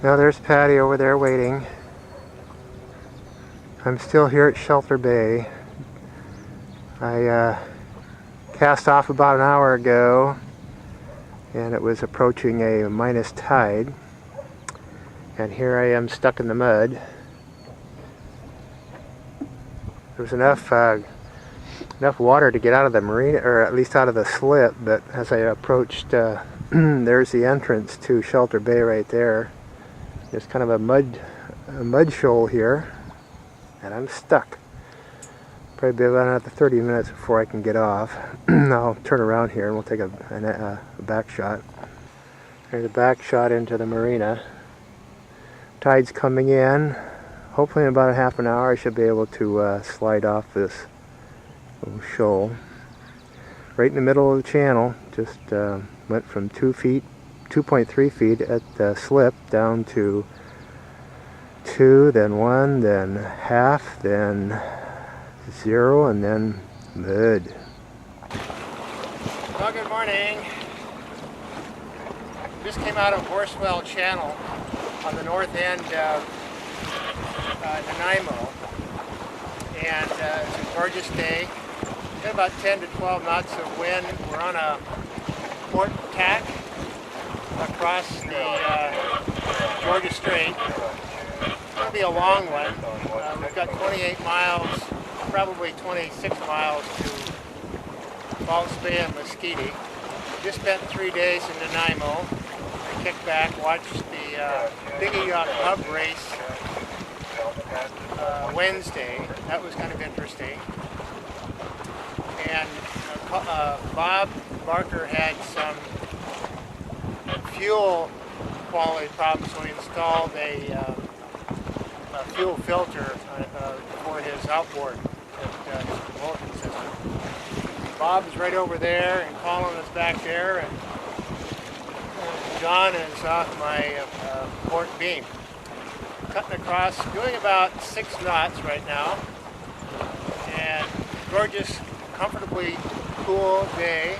Now there's Patty over there waiting. I'm still here at Shelter Bay. I cast off about an hour ago and it was approaching a minus tide. And here I am stuck in the mud. There was enough water to get out of the marina, or at least out of the slip, but as I approached, there's the entrance to Shelter Bay right there. There's kind of a mud shoal here, and I'm stuck. Probably be about another 30 minutes before I can get off. I'll turn around here and we'll take a back shot. There's a back shot into the marina. Tide's coming in. Hopefully in about a half an hour I should be able to slide off this little shoal. Right in the middle of the channel. Just went from 2.3 feet at the slip down to 2, then 1, then half, then 0, and then mud. Well, good morning. Just came out of Horsewell Channel on the north end of Nanaimo, and it's a gorgeous day. Got about 10 to 12 knots of wind. We're on a port tack across the Georgia Strait. It's going to be a long one. We've got 28 miles, probably 26 miles to False Bay and Muskegon. Just spent 3 days in Nanaimo. I kicked back, watched the Biggie Yacht Hub race Wednesday. That was kind of interesting. And Bob Barker had some fuel quality problems, so he installed a fuel filter for his outboard at his propulsion system. Bob is right over there, and Colin is back there, and John is off my port beam. Cutting across, doing about 6 knots right now, and gorgeous, comfortably cool day.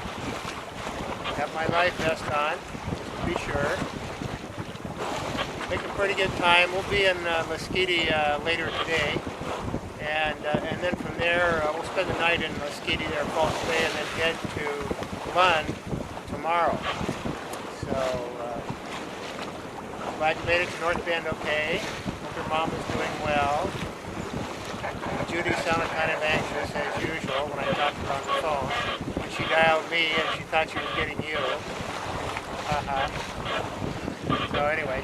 Have my life vest on, just to be sure. Making a pretty good time. We'll be in Muskegon later today, and then from there we'll spend the night in Muskegon there, False Bay, and then head to Lund tomorrow. So glad you made it to North Bend okay. Hope your mom is doing well. Judy sounded kind of anxious as usual when I talked to her on the phone. And she dialed me and she thought she was getting you. So anyway.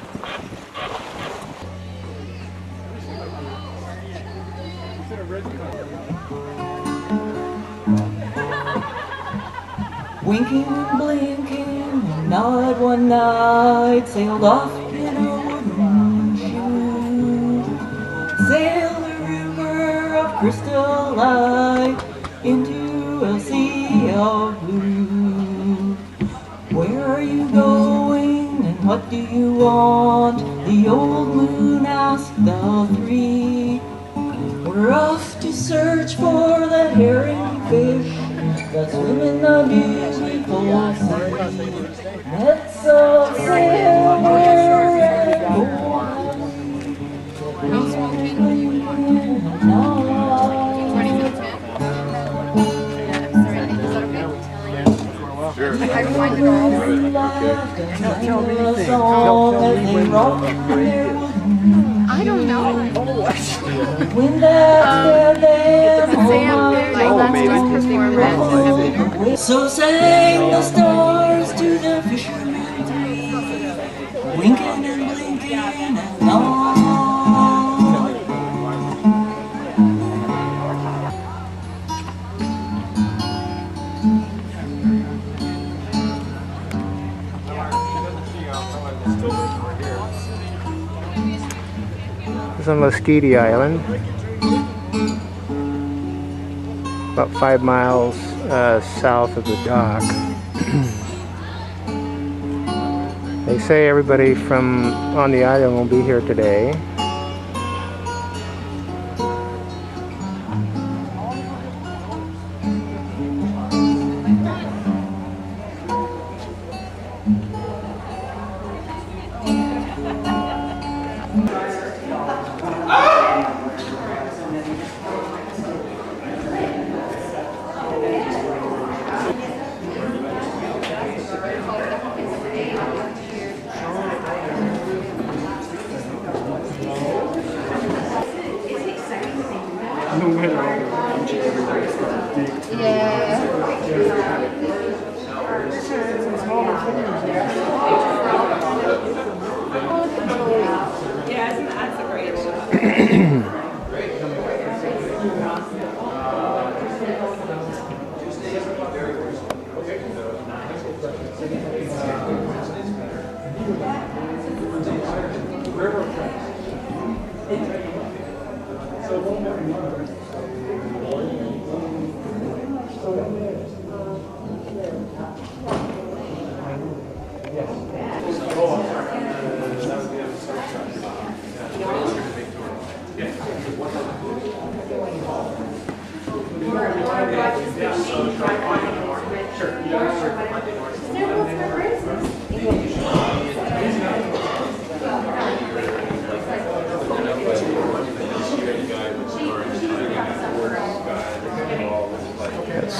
Winking and blinking, nod one night, sailed off in a wooden shoe. Sailed the river of crystal light into a sea of blue. Where are you going and what do you want? The old moon asked the three. We're off to search for the herring fish that swim in the beautiful sea. Let's all sail where and go. Sure. I don't know. So sang the stars to the fishermen, winking and blinking and nod. It's on Muskegon Island, about 5 miles south of the dock. They say everybody from on the island will be here today. That's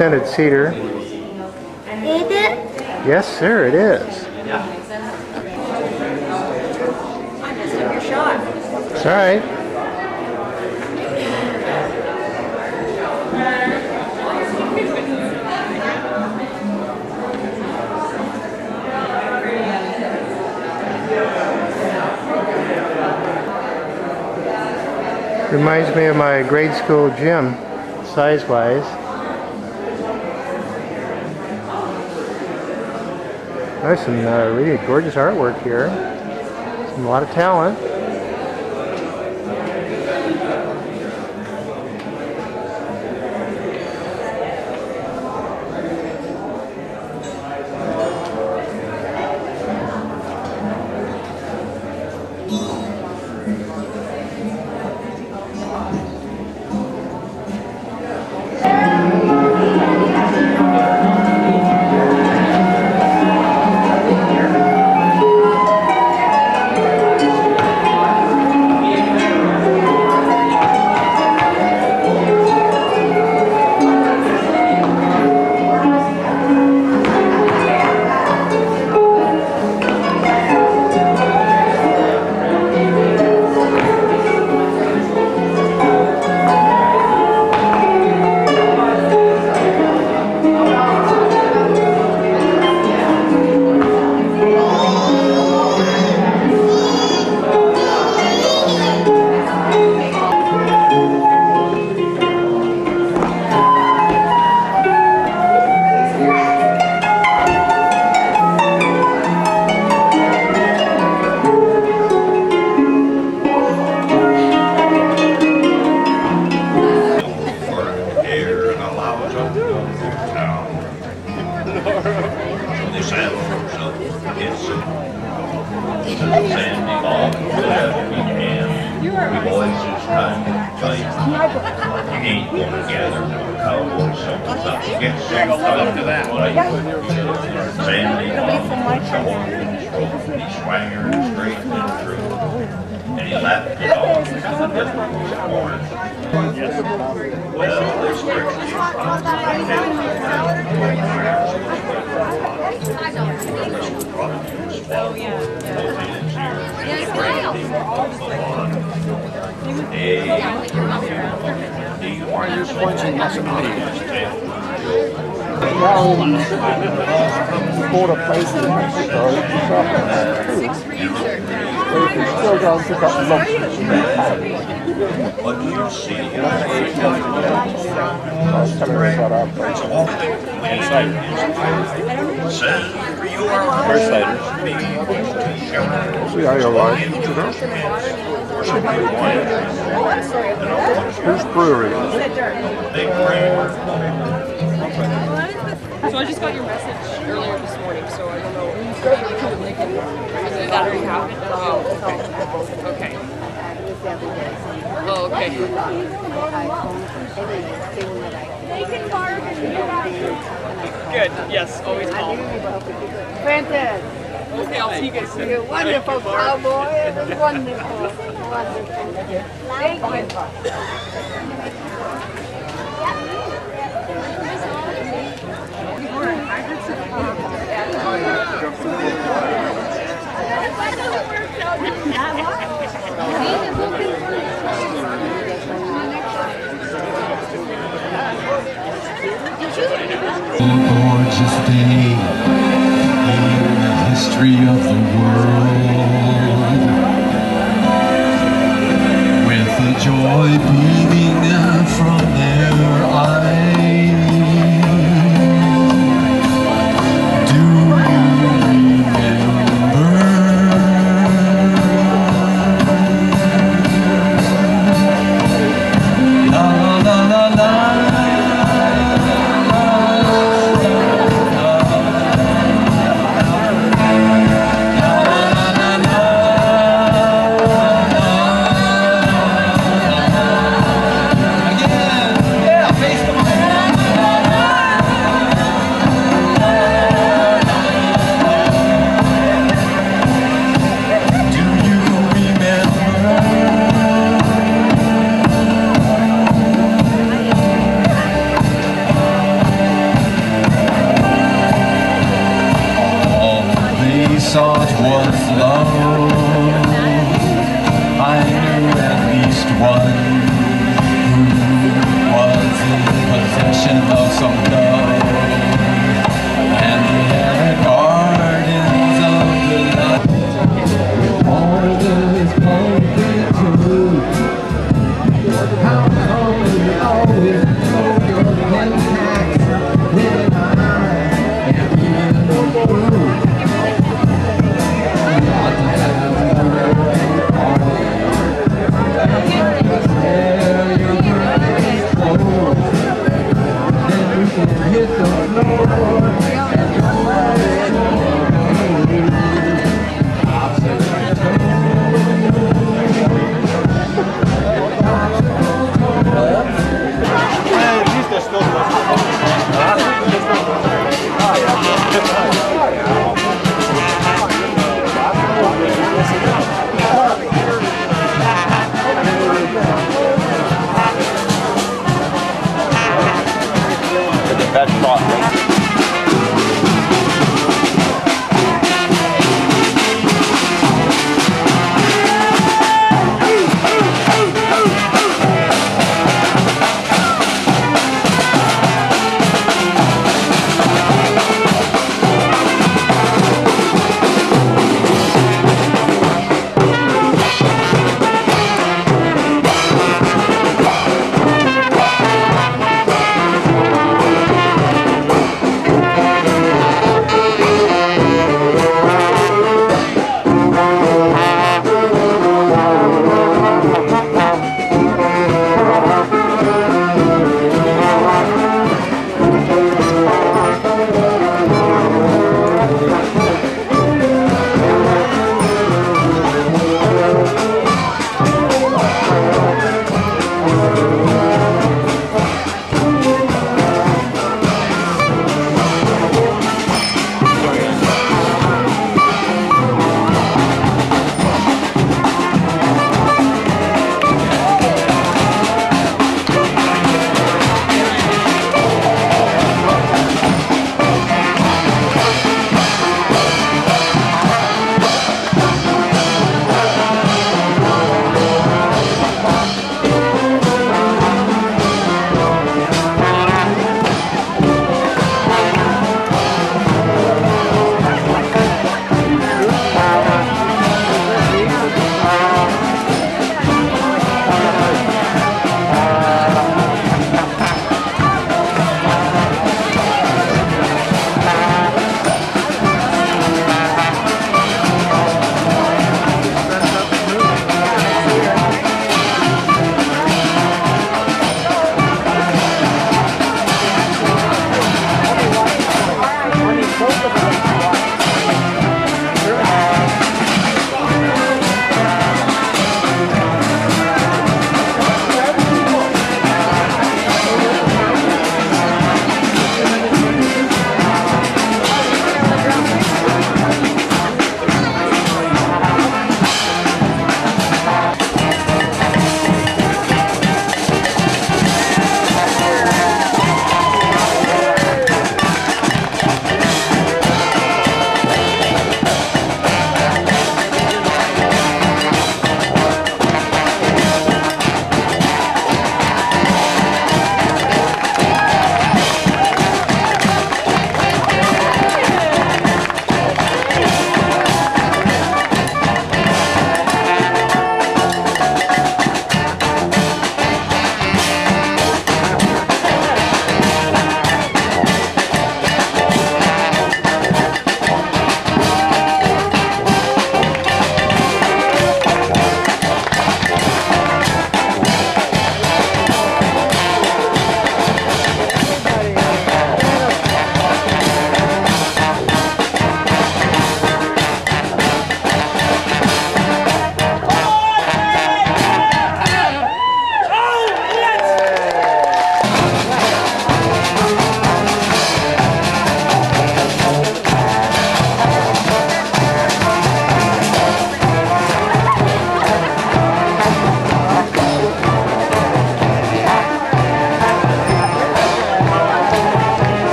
scented cedar. Is it? Yes, sir, it is. I just took your shot. It's all right. Reminds me of my grade school gym, size-wise. There's some really gorgeous artwork here. A lot of talent. Bought a place in Mexico. Where you can still go and pick up lobsters from their pack. What do you see? I was telling her about our place. You are first. See how you're right. Whose brewery? So I just got your message earlier this morning, so I don't know. Did that already happen? Oh, okay. Oh, okay. Good, yes, always call. Francis. Okay, I'll see you guys soon. You're wonderful, cowboy. It was wonderful. Wonderful. Thank you. Gorgeous day in the history of the world, with the joy beaming from their eyes. Do you remember la la la la la.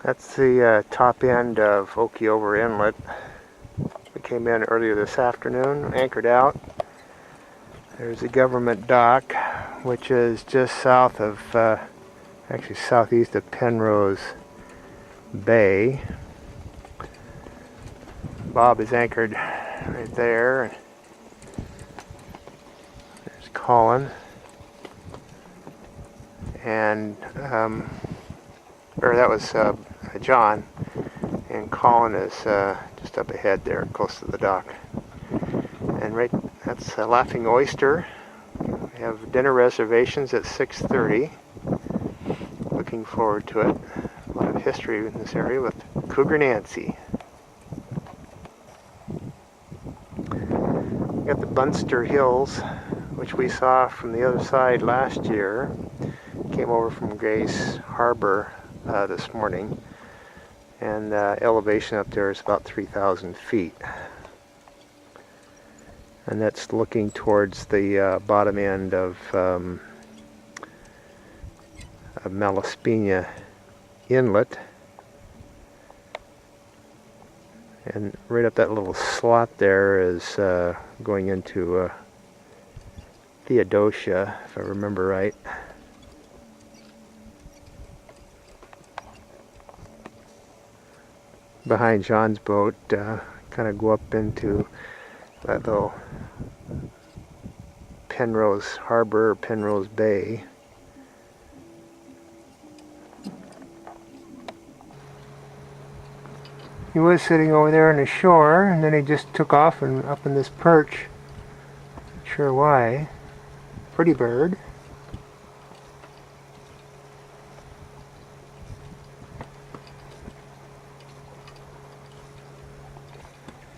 That's the top end of Okiover Inlet. We came in earlier this afternoon, anchored out. There's the government dock, which is just south of, actually southeast of Penrose Bay. Bob is anchored right there. There's Colin. And, or that was John. And Colin is just up ahead there, close to the dock. And right, that's Laughing Oyster. We have dinner reservations at 6:30. Looking forward to it. A lot of history in this area with Cougar Nancy. We got the Bunster Hills, which we saw from the other side last year. Came over from Grace Harbor this morning. And elevation up there is about 3,000 feet. And that's looking towards the bottom end of Malaspina Inlet. And right up that little slot there is going into Theodosia, if I remember right. Behind John's boat, kind of go up into that little Penrose Harbor or Penrose Bay. He was sitting over there on the shore, and then he just took off and up in this perch. Not sure why. Pretty bird.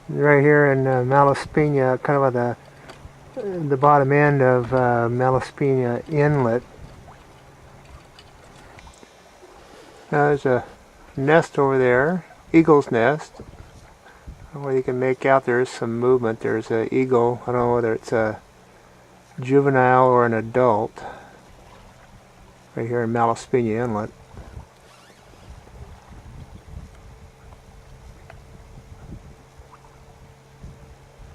Right here in Malaspina, kind of at the bottom end of Malaspina Inlet. There's a nest over there, eagle's nest. Well, you can make out there's some movement. There's an eagle. I don't know whether it's a juvenile or an adult. Right here in Malaspina Inlet.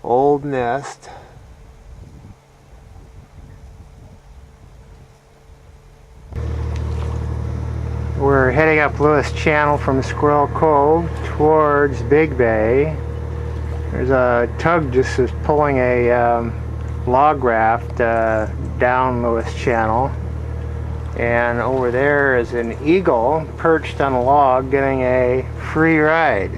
Old nest. We're heading up Lewis Channel from Squirrel Cove towards Big Bay. There's a tug just is pulling a log raft down Lewis Channel. And over there is an eagle perched on a log getting a free ride.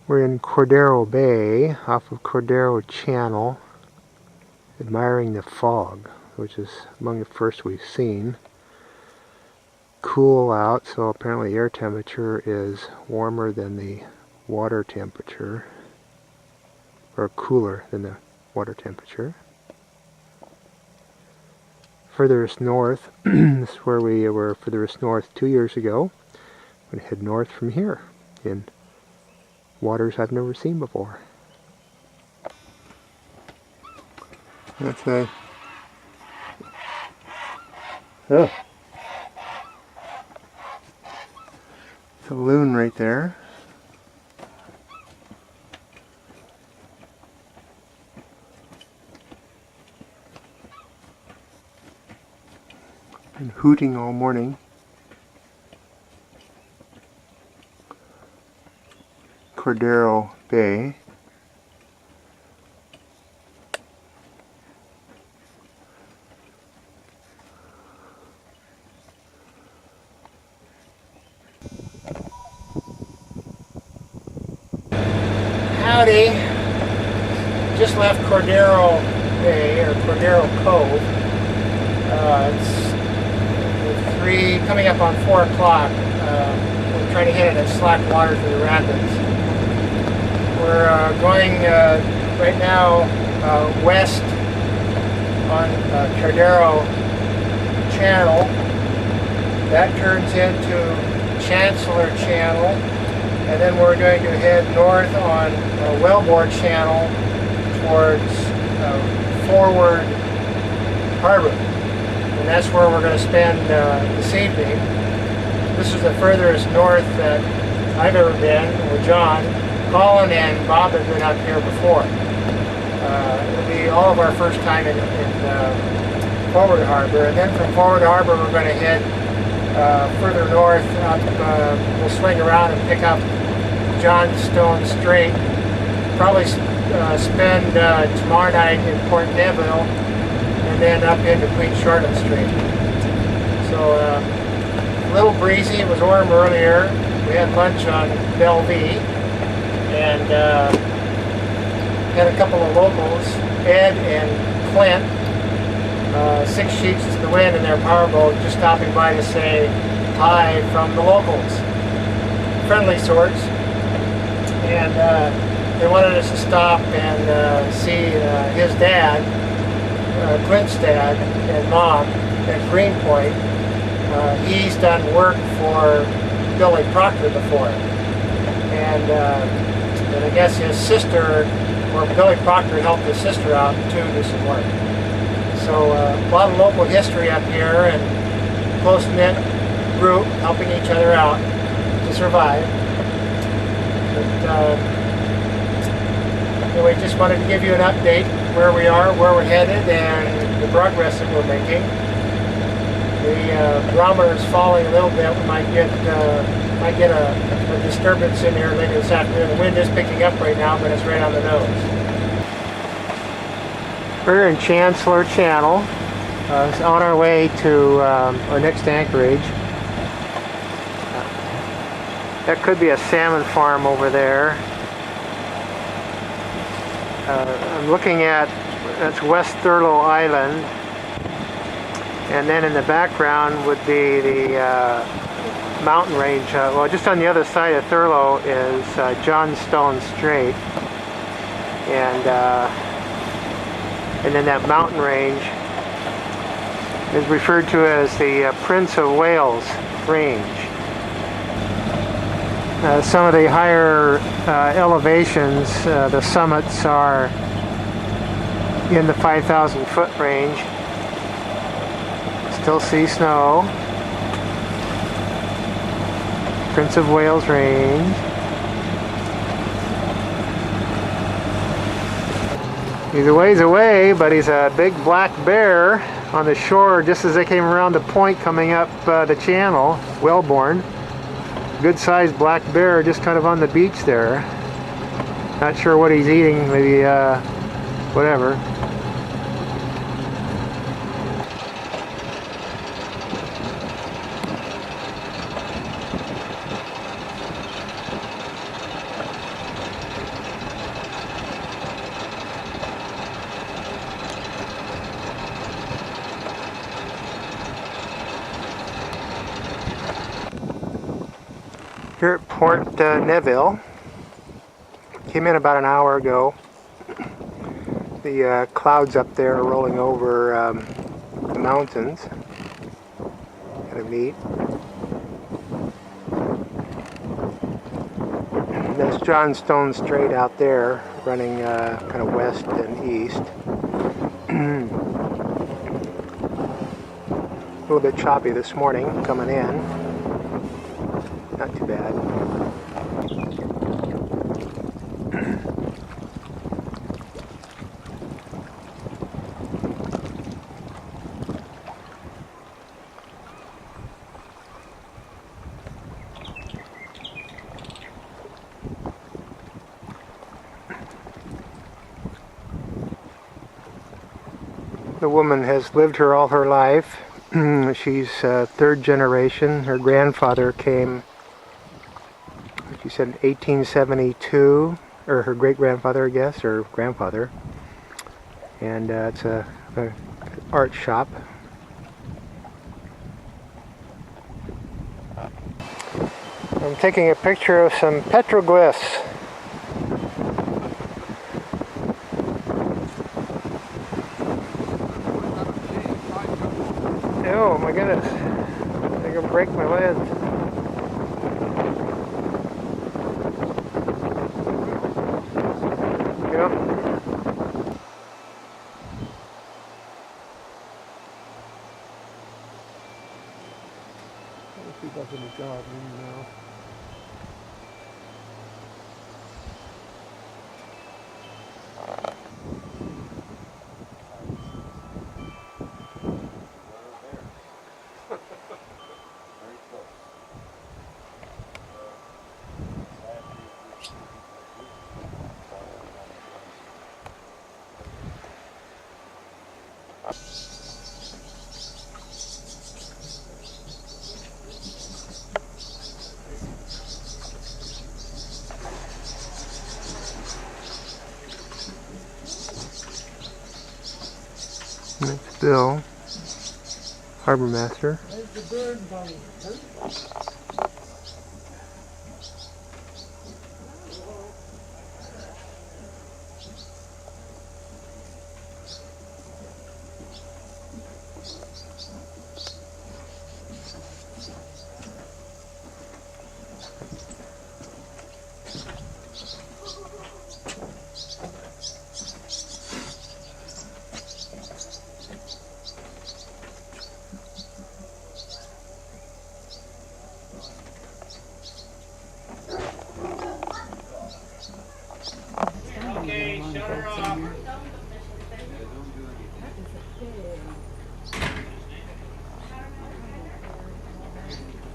We're in Cordero Bay, off of Cordero Channel, admiring the fog, which is among the first we've seen. Cool out, so apparently air temperature is warmer than the water temperature, or cooler than the water temperature. Furthest north, this is where we were furthest north 2 years ago. I'm going to head north from here in waters I've never seen before. That's a... Oh. It's a loon right there. Been hooting all morning. Cordero Bay. Howdy. Just left Cordero Bay, or Cordero Cove. It's 3, coming up on 4 o'clock. We're trying to hit it at slack water through the rapids. We're going right now west on Cordero Channel. That turns into Chancellor Channel. And then we're going to head north on Wellbore Channel towards Forward Harbor. And that's where we're going to spend this evening. This is the furthest north that I've ever been with John. Colin and Bob have been up here before. It'll be all of our first time in Forward Harbor. And then from Forward Harbor we're going to head further north up, we'll swing around and pick up Johnstone Strait. Probably spend tomorrow night in Port Neville and then up into Queen Charlotte Strait. So a little breezy, it was warm earlier. We had lunch on Bellevue and had a couple of locals, Ed and Clint, 6 sheets to the wind in their powerboat, just stopping by to say hi from the locals. Friendly sorts. And they wanted us to stop and see his dad, Clint's dad, and mom at Greenpoint. He's done work for Billy Proctor before. And I guess his sister, or Billy Proctor helped his sister out too, do some work. So a lot of local history up here and close-knit group helping each other out to survive. But anyway, just wanted to give you an update where we are, where we're headed, and the progress that we're making. The barometer is falling a little bit. We might get a disturbance in here later this afternoon. The wind is picking up right now, but it's right on the nose. We're in Chancellor Channel, on our way to our next anchorage. That could be a salmon farm over there. I'm looking at, that's West Thurlow Island, and then in the background would be the mountain range. Well, just on the other side of Thurlow is Johnstone Strait, and then that mountain range is referred to as the Prince of Wales Range. Some of the higher elevations, the summits are in the 5,000 foot range. Still see snow. Prince of Wales Range. He's a ways away, but he's a big black bear on the shore just as they came around the point coming up the channel, Wellborn. Good sized black bear just kind of on the beach there. Not sure what he's eating, maybe whatever. Here at Port Neville, came in about an hour ago. The clouds up there are rolling over the mountains. Kind of neat. And there's Johnstone Strait out there, running kind of west and east. A little bit choppy this morning coming in. Not too bad. The woman has lived here all her life. She's third generation. Her grandfather came, she said, 1872, or her great-grandfather, I guess, or grandfather. And it's a art shop. I'm taking a picture of some petroglyphs. Oh my goodness, I'm gonna break my lens. Yeah. If he does a job, you know. That's Bill, Harbor Master. Okay, shut her off.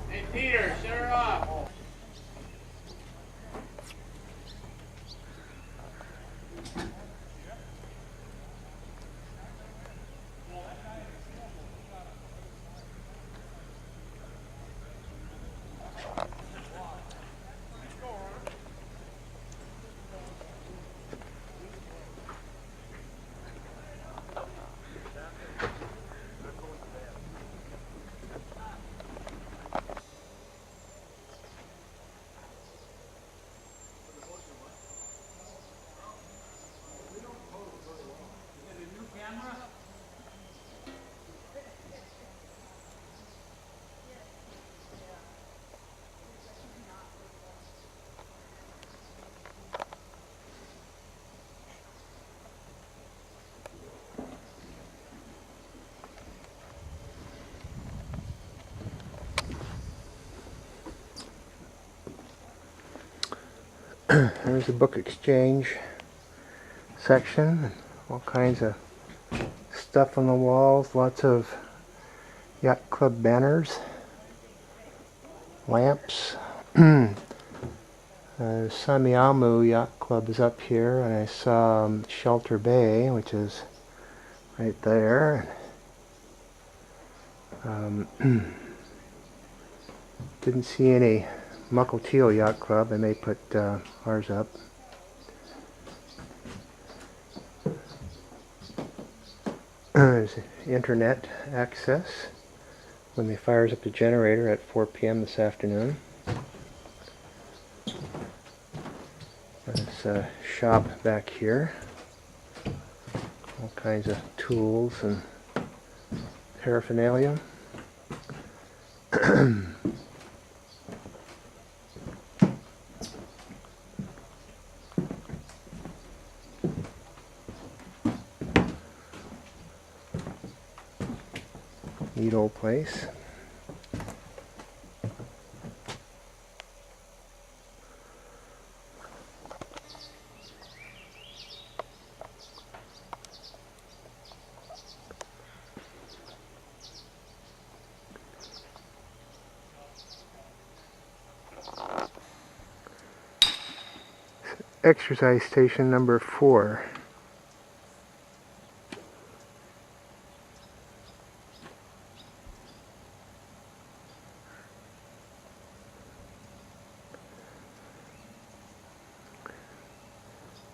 Hey, Peter, shut her off. There's a book exchange section, all kinds of stuff on the walls, lots of yacht club banners, lamps. Samiamu Yacht Club is up here, and I saw Shelter Bay, which is right there. Didn't see any Mukilteo Yacht Club. I may put ours up. There's internet access when they fires up the generator at 4 p.m. this afternoon. There's a shop back here. All kinds of tools and paraphernalia. Neat old place. exercise station number 4.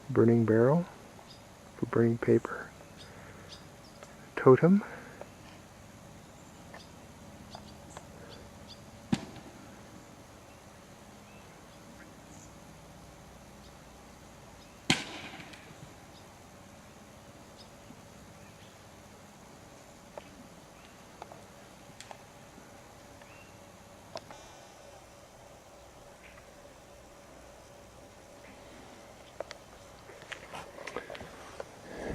Burning barrel for burning paper. Totem.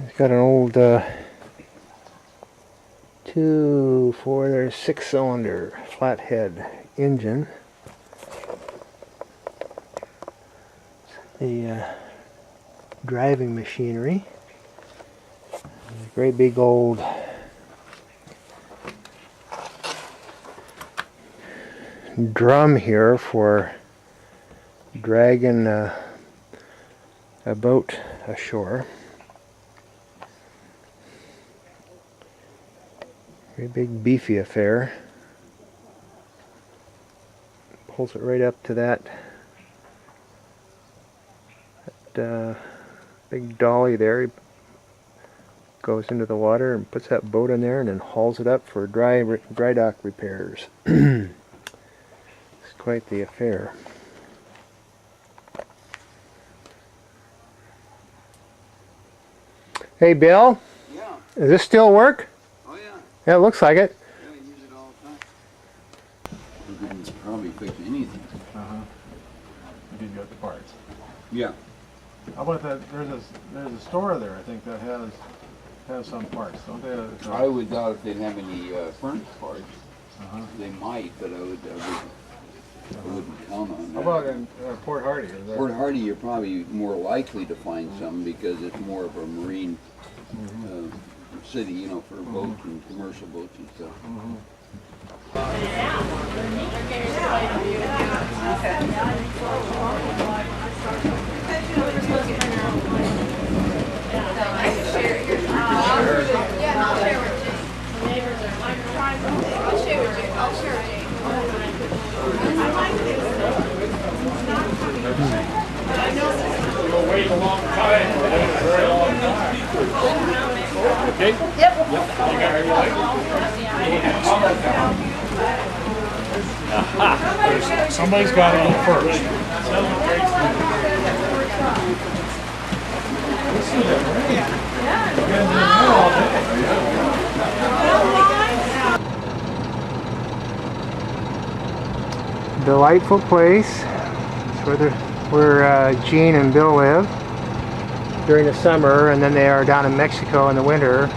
It's got an old 6-cylinder flathead engine. The driving machinery. A great big old drum here for dragging a boat ashore. Very big beefy affair. Pulls it right up to that big dolly there. He goes into the water and puts that boat in there and then hauls it up for dry dock repairs. It's quite the affair. Hey Bill? Yeah. Does this still work? Oh yeah. Yeah, it looks like it. Yeah, I use it all the time. You can probably fix anything. If you got the parts. Yeah. How about that? There's a store there, I think, that has some parts, don't they? I would doubt if they'd have any furnace parts. They might, but I wouldn't count on How that. about in Port Hardy? Port Hardy, you're probably more likely to find some because it's more of a marine city, you know, for boats and commercial boats and stuff. Wait a long time. Very long time. Okay? Yep. You got your light? Aha. Somebody's got to go first. Delightful place. It's where Gene and Bill live during the summer, and then they are down in Mexico in the winter.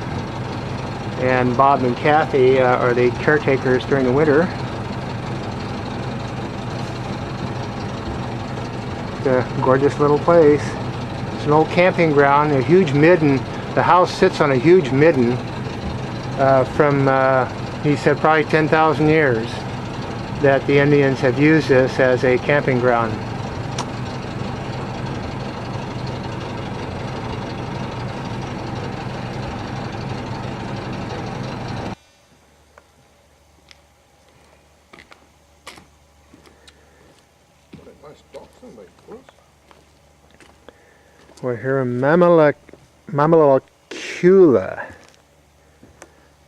And Bob and Kathy are the caretakers during the winter. It's a gorgeous little place. It's an old camping ground, a huge midden. The house sits on a huge midden from, he said, probably 10,000 years that the Indians have used this as a camping ground. We're here in Mamalakula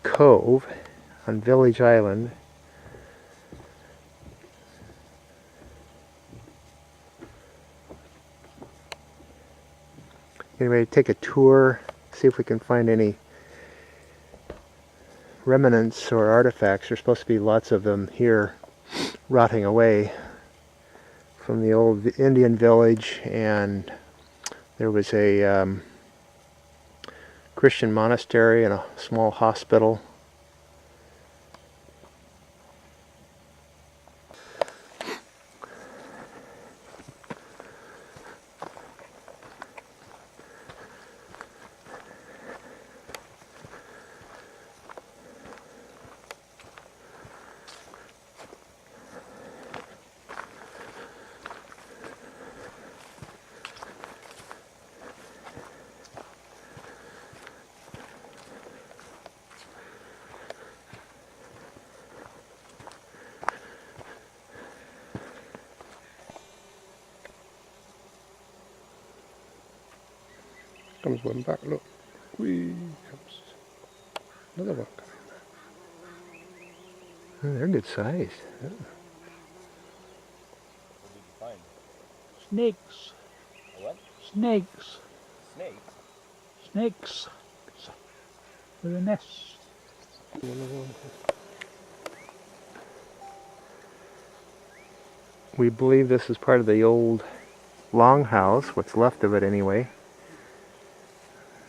Cove on Village Island. Anyway, take a tour, see if we can find any remnants or artifacts. There's supposed to be lots of them here rotting away from the old Indian village, and there was a Christian monastery and a small hospital. Comes one back, look. Whee, comes another one coming back. Oh, they're good sized. Oh. Snakes. What? Snakes. Snakes? Snakes. With a nest. We believe this is part of the old longhouse, what's left of it anyway.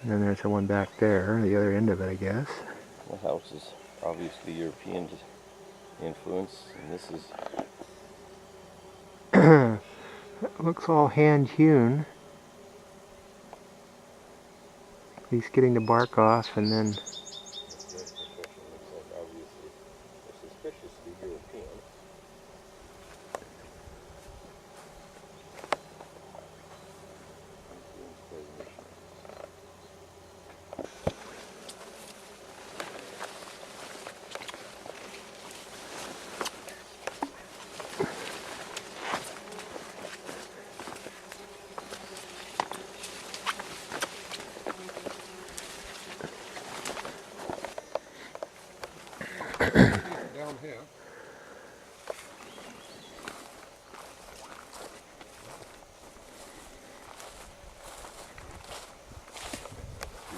And then there's the one back there, the other end of it, I guess. The house is obviously European influence, and this is... It looks all hand-hewn. At least getting the bark off, and then... suspiciously European. Down here.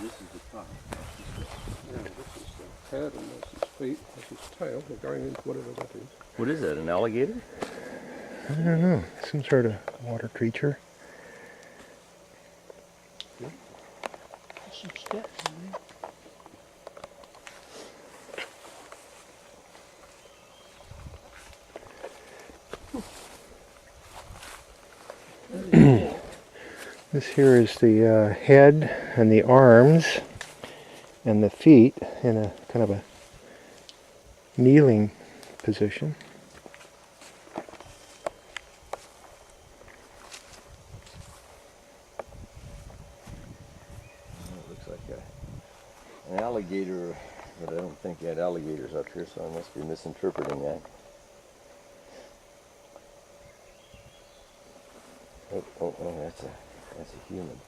This is the top. Yeah, this is the head and this is feet, this is tail. We're going into whatever that is. What is that, an alligator? I don't know, some sort of water creature. Some steps in there. This here is the head and the arms and the feet in a kind of a kneeling position. It looks like an alligator, but I don't think they had alligators up here, so I must be misinterpreting that. Oh, that's a human.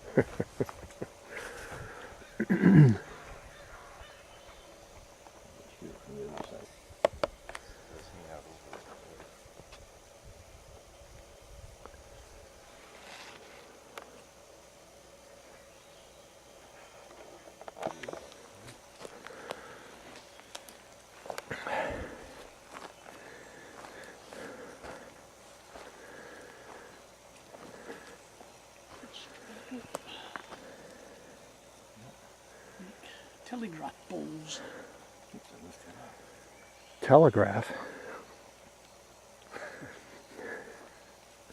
Telegraph poles. Telegraph.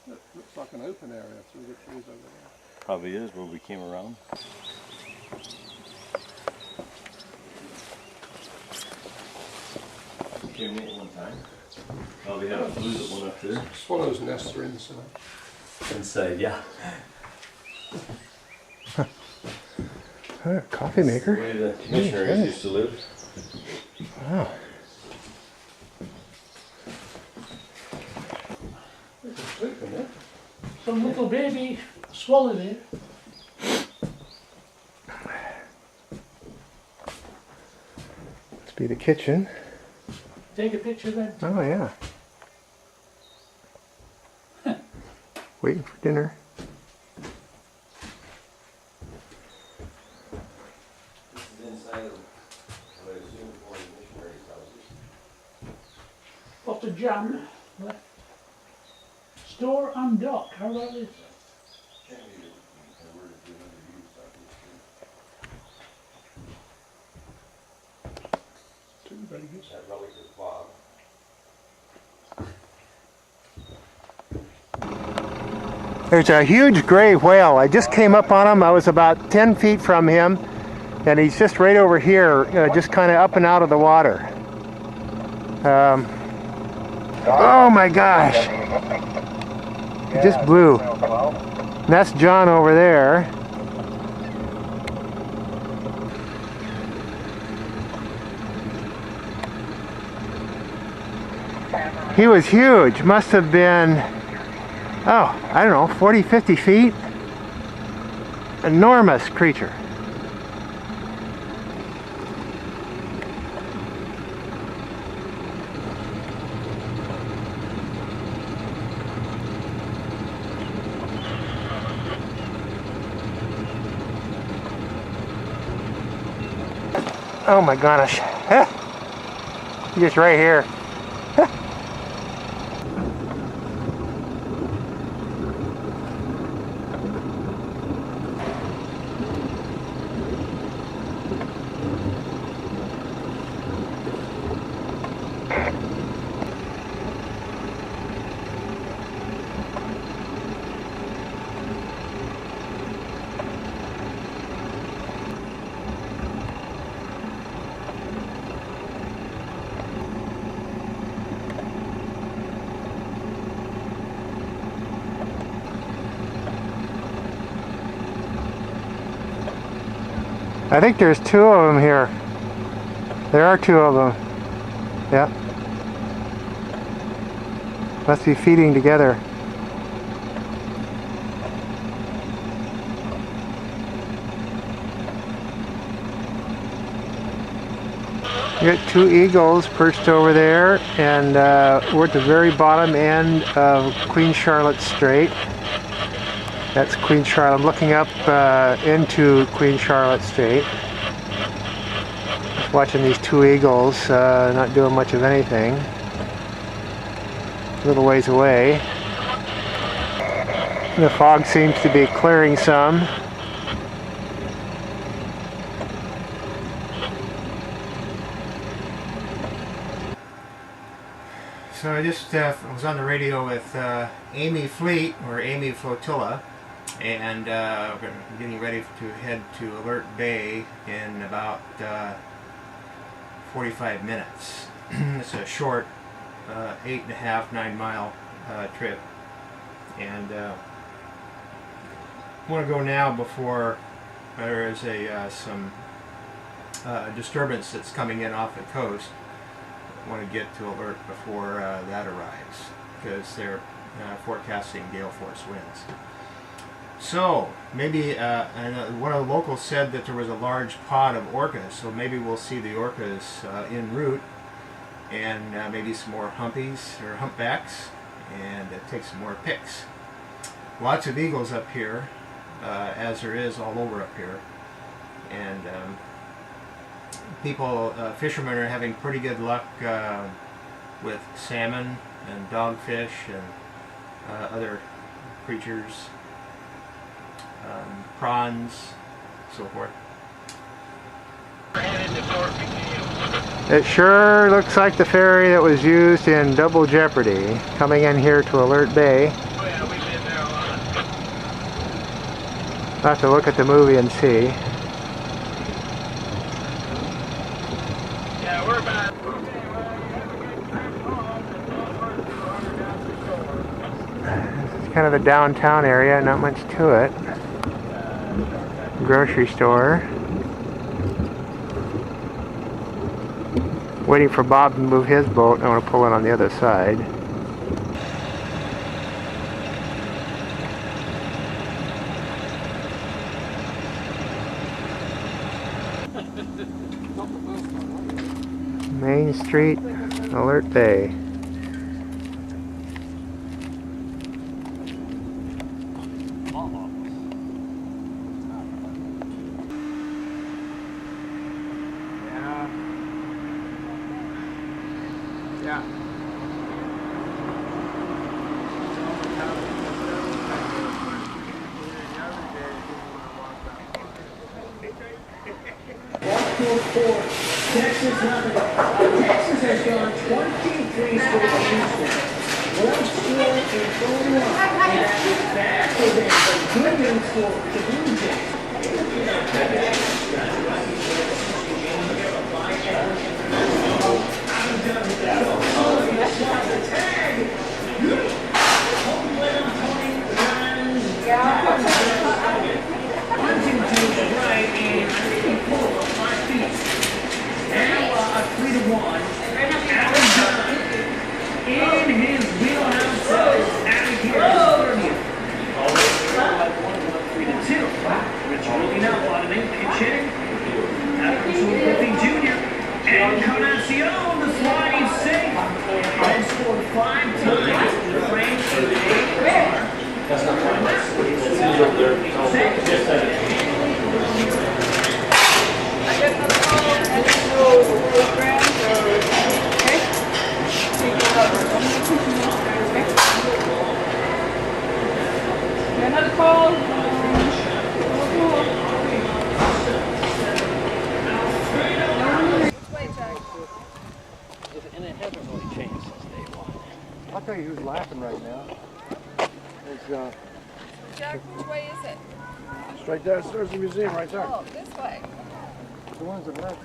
Looks like an open area through the trees over there. Probably is where we came around. Came in at one time. Oh, we had a blue that went up there. Swallows' nests are inside. Inside, yeah. Coffee maker. That's the way the missionaries used to live. Wow. There's a sleep in there. Some little baby swallow there. Must be the kitchen. Take a picture then. Oh yeah. Waiting for dinner. This is inside of what I assume one of the missionaries' houses. Pot of jam left. Store and dock. How about this? Two very good. That relic of Bob. There's a huge gray whale. I just came up on him. I was about 10 feet from him, and he's just right over here, just kind of up and out of the water. Oh my gosh! He just blew. And that's John over there. He was huge. Must have been, oh, I don't know, 40, 50 feet. enormous creature. Oh my gosh. He's just right here. I think there's two of them here. There are two of them. Yep. Must be feeding together. You got two eagles perched over there, and we're at the very bottom end of Queen Charlotte Strait. That's Queen Charlotte. I'm looking up into Queen Charlotte Strait. Just watching these two eagles, not doing much of anything. A little ways away. The fog seems to be clearing some. So I just was on the radio with Amy Fleet, or Amy Flotilla, and we're getting ready to head to Alert Bay in about 45 minutes. It's a short 8.5, 9-mile trip, and I want to go now before there is some disturbance that's coming in off the coast. I want to get to alert before that arrives, because they're forecasting gale force winds. So maybe and one of the locals said that there was a large pod of orcas, so maybe we'll see the orcas en route, and maybe some more humpies or humpbacks, and take some more pics. Lots of eagles up here, as there is all over up here, and people, fishermen are having pretty good luck with salmon and dogfish and other creatures, prawns, so forth. It sure looks like the ferry that was used in Double Jeopardy, coming in here to Alert Bay. I'll have to look at the movie and see. It's kind of a downtown area, not much to it. Grocery store. Waiting for Bob to move his boat. I want to pull in on the other side. Main Street, Alert Bay. Yeah. Texas has gone 23 straight Houston. One score in 41. And that is faster than the good news score for the Blue Jays. And it hasn't really changed since day one. I'll tell you who's laughing right now. It's Jack, which way is it? straight there. There's the museum right there. Oh, this way. The ones that left.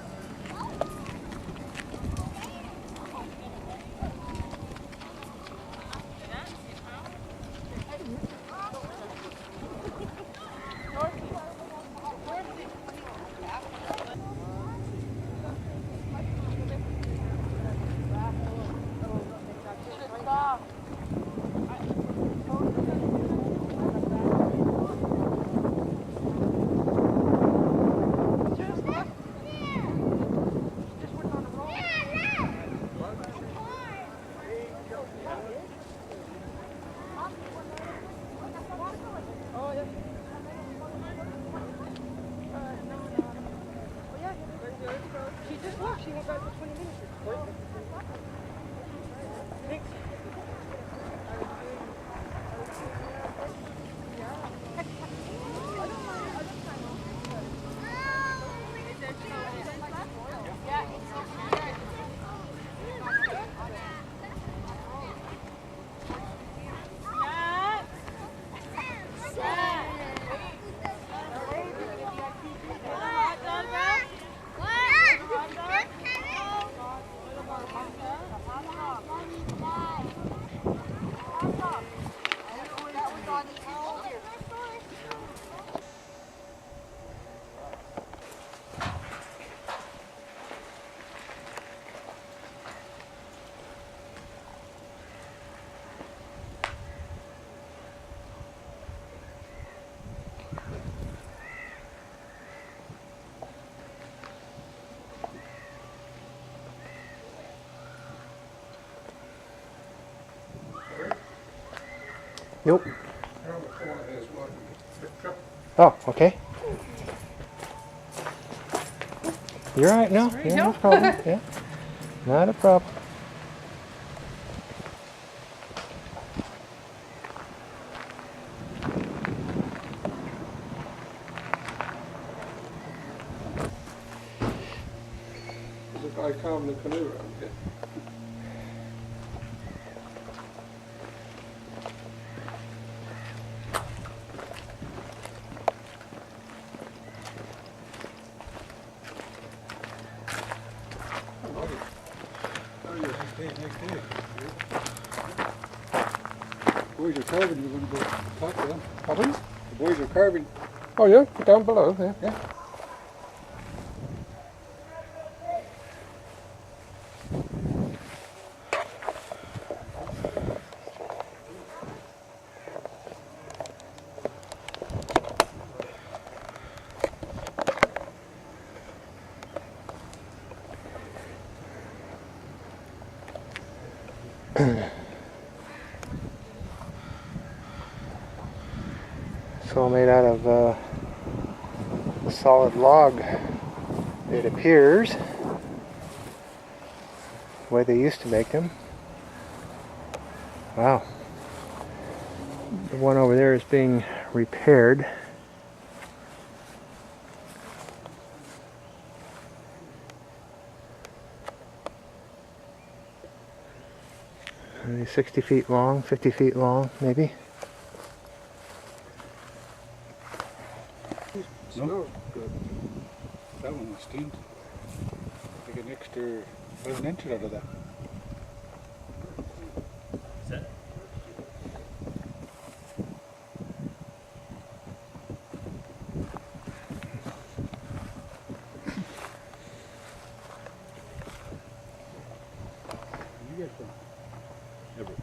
Yep. Oh, okay. You're right. No, yeah, no problem. Yeah, not a problem. There's a guy carving a canoe around here. Boys are carving, we're going to go talk to them. Pardon? The boys are carving. Oh yeah, down below. Yeah. Yeah. It's all made out of a solid log, it appears, the way they used to make them. Wow. The one over there is being repaired. Maybe 60 feet long, 50 feet long, maybe. Smells good. That one was steamed. Like an extra 11 inches out of that. Is that? You get from Everett.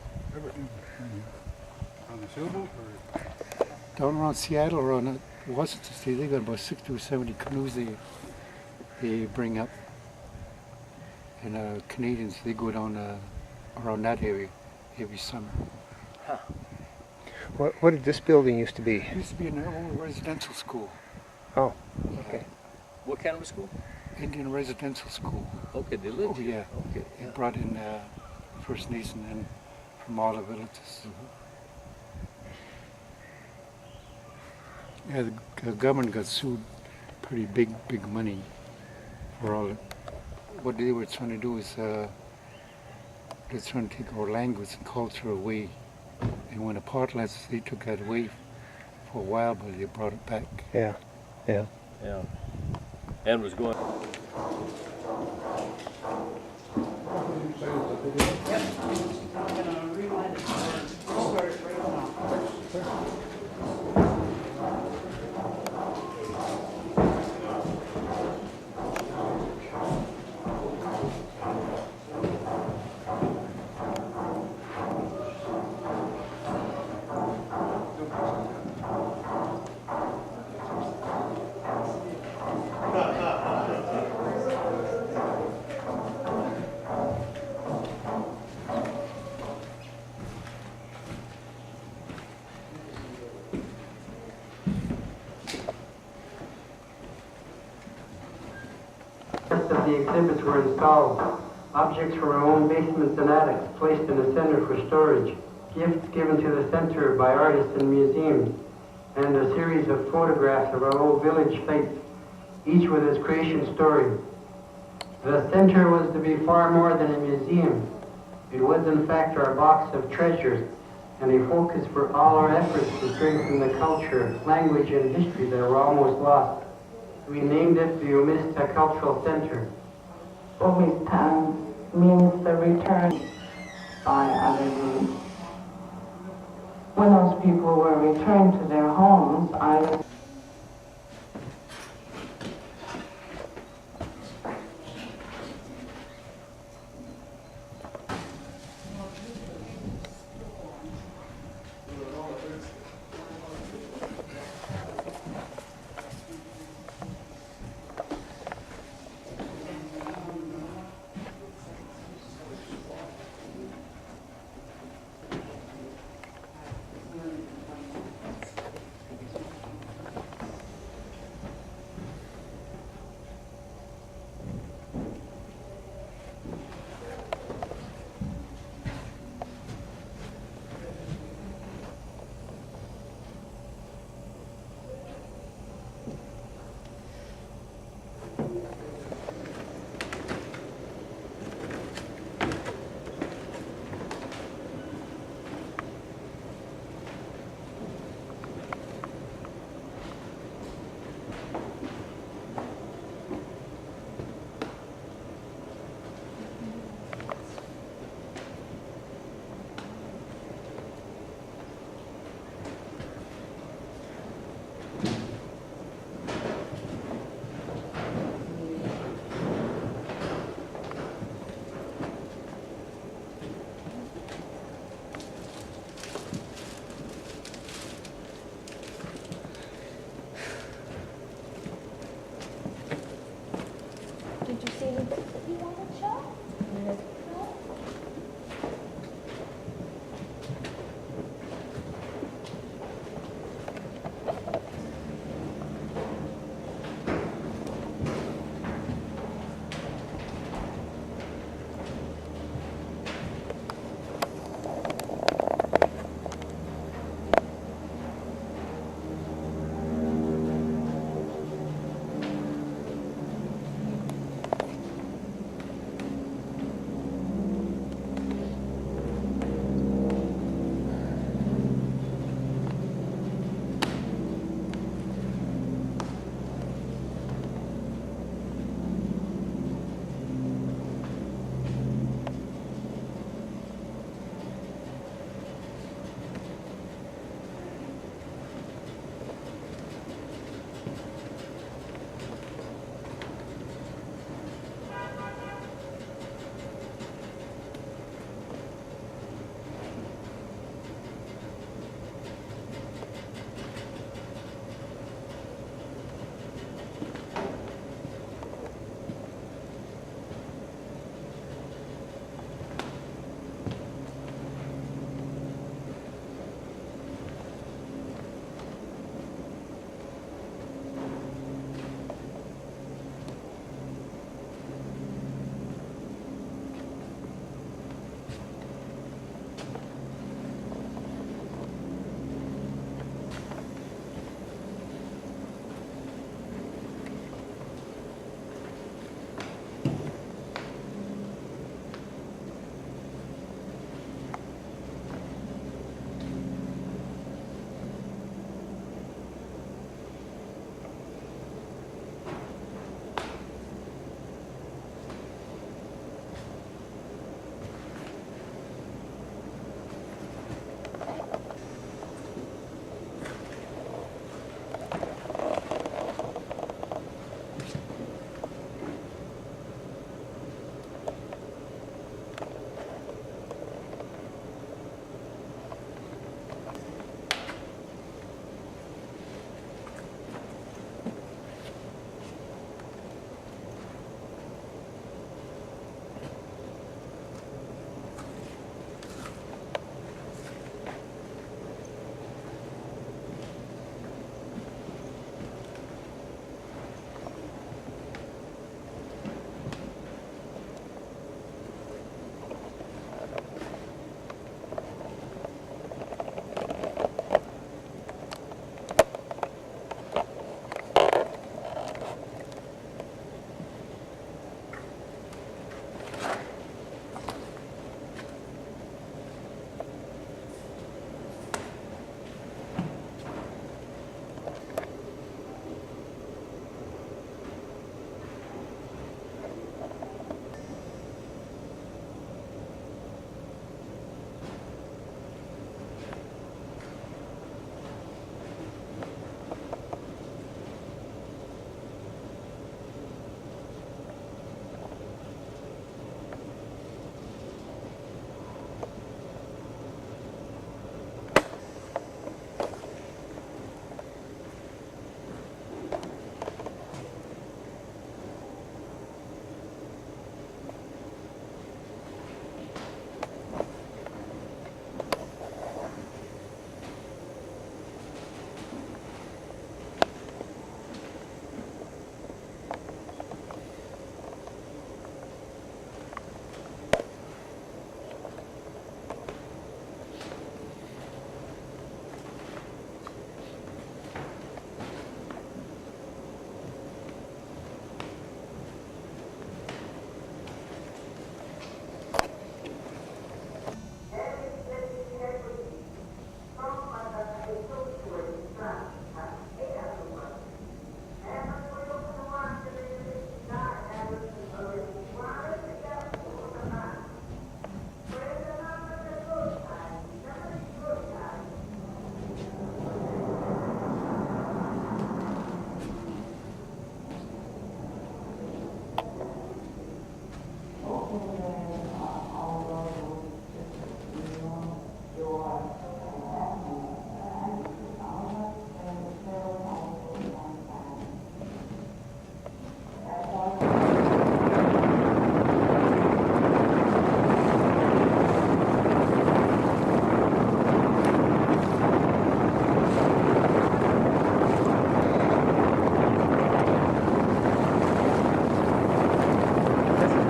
On the sailboat or? Down around Seattle or on Washington State, they got about 60 or 70 canoes they bring up. And Canadians, they go down around that area every summer. Huh. What did this building used to be? It used to be an old residential school. Oh, okay. What kind of a school? Indian residential school. Okay, they lived here. Yeah. Okay. They brought in First Nation and from all the villages. Yeah, the government got sued pretty big money for all it. What they were trying to do is they're trying to take our language and culture away. And when the Portlands, they took that away for a while, but they brought it back. Yeah, yeah. Yeah. And was going. Of the exhibits were installed. Objects from our own basements and attics placed in the center for storage. Gifts given to the center by artists and museums. And a series of photographs of our old village sites, each with its creation story. The center was to be far more than a museum. It was in fact our box of treasures and a focus for all our efforts to strengthen the culture, language, and history that were almost lost. We named it the Umista Cultural Center. Umista means the return by other groups. When those people were returned to their homes, either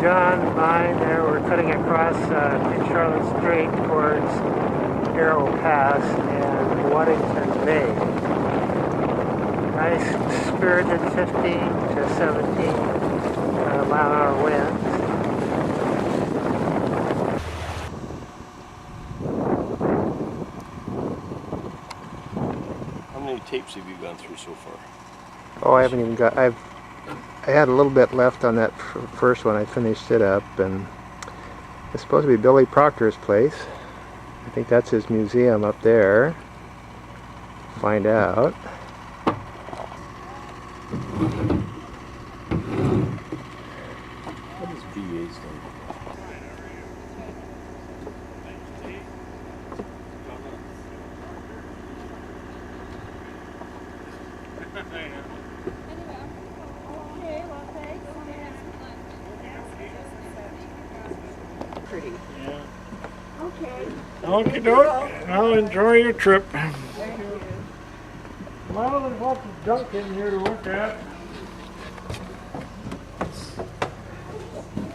John Mine there. We're cutting across King Charlotte Strait towards Arrow Pass and Waddington Bay. Nice spirited 15 to 17 mile-an-hour winds. How many tapes have you gone through so far? Oh, I haven't even got. I had a little bit left on that first one. I finished it up, and it's supposed to be Billy Proctor's place. I think that's his museum up there. Find out. What is BA stand Pretty. Yeah. Okay. Okie doke. Now enjoy your trip. Thank you. Well, there's lots of junk in here to look at.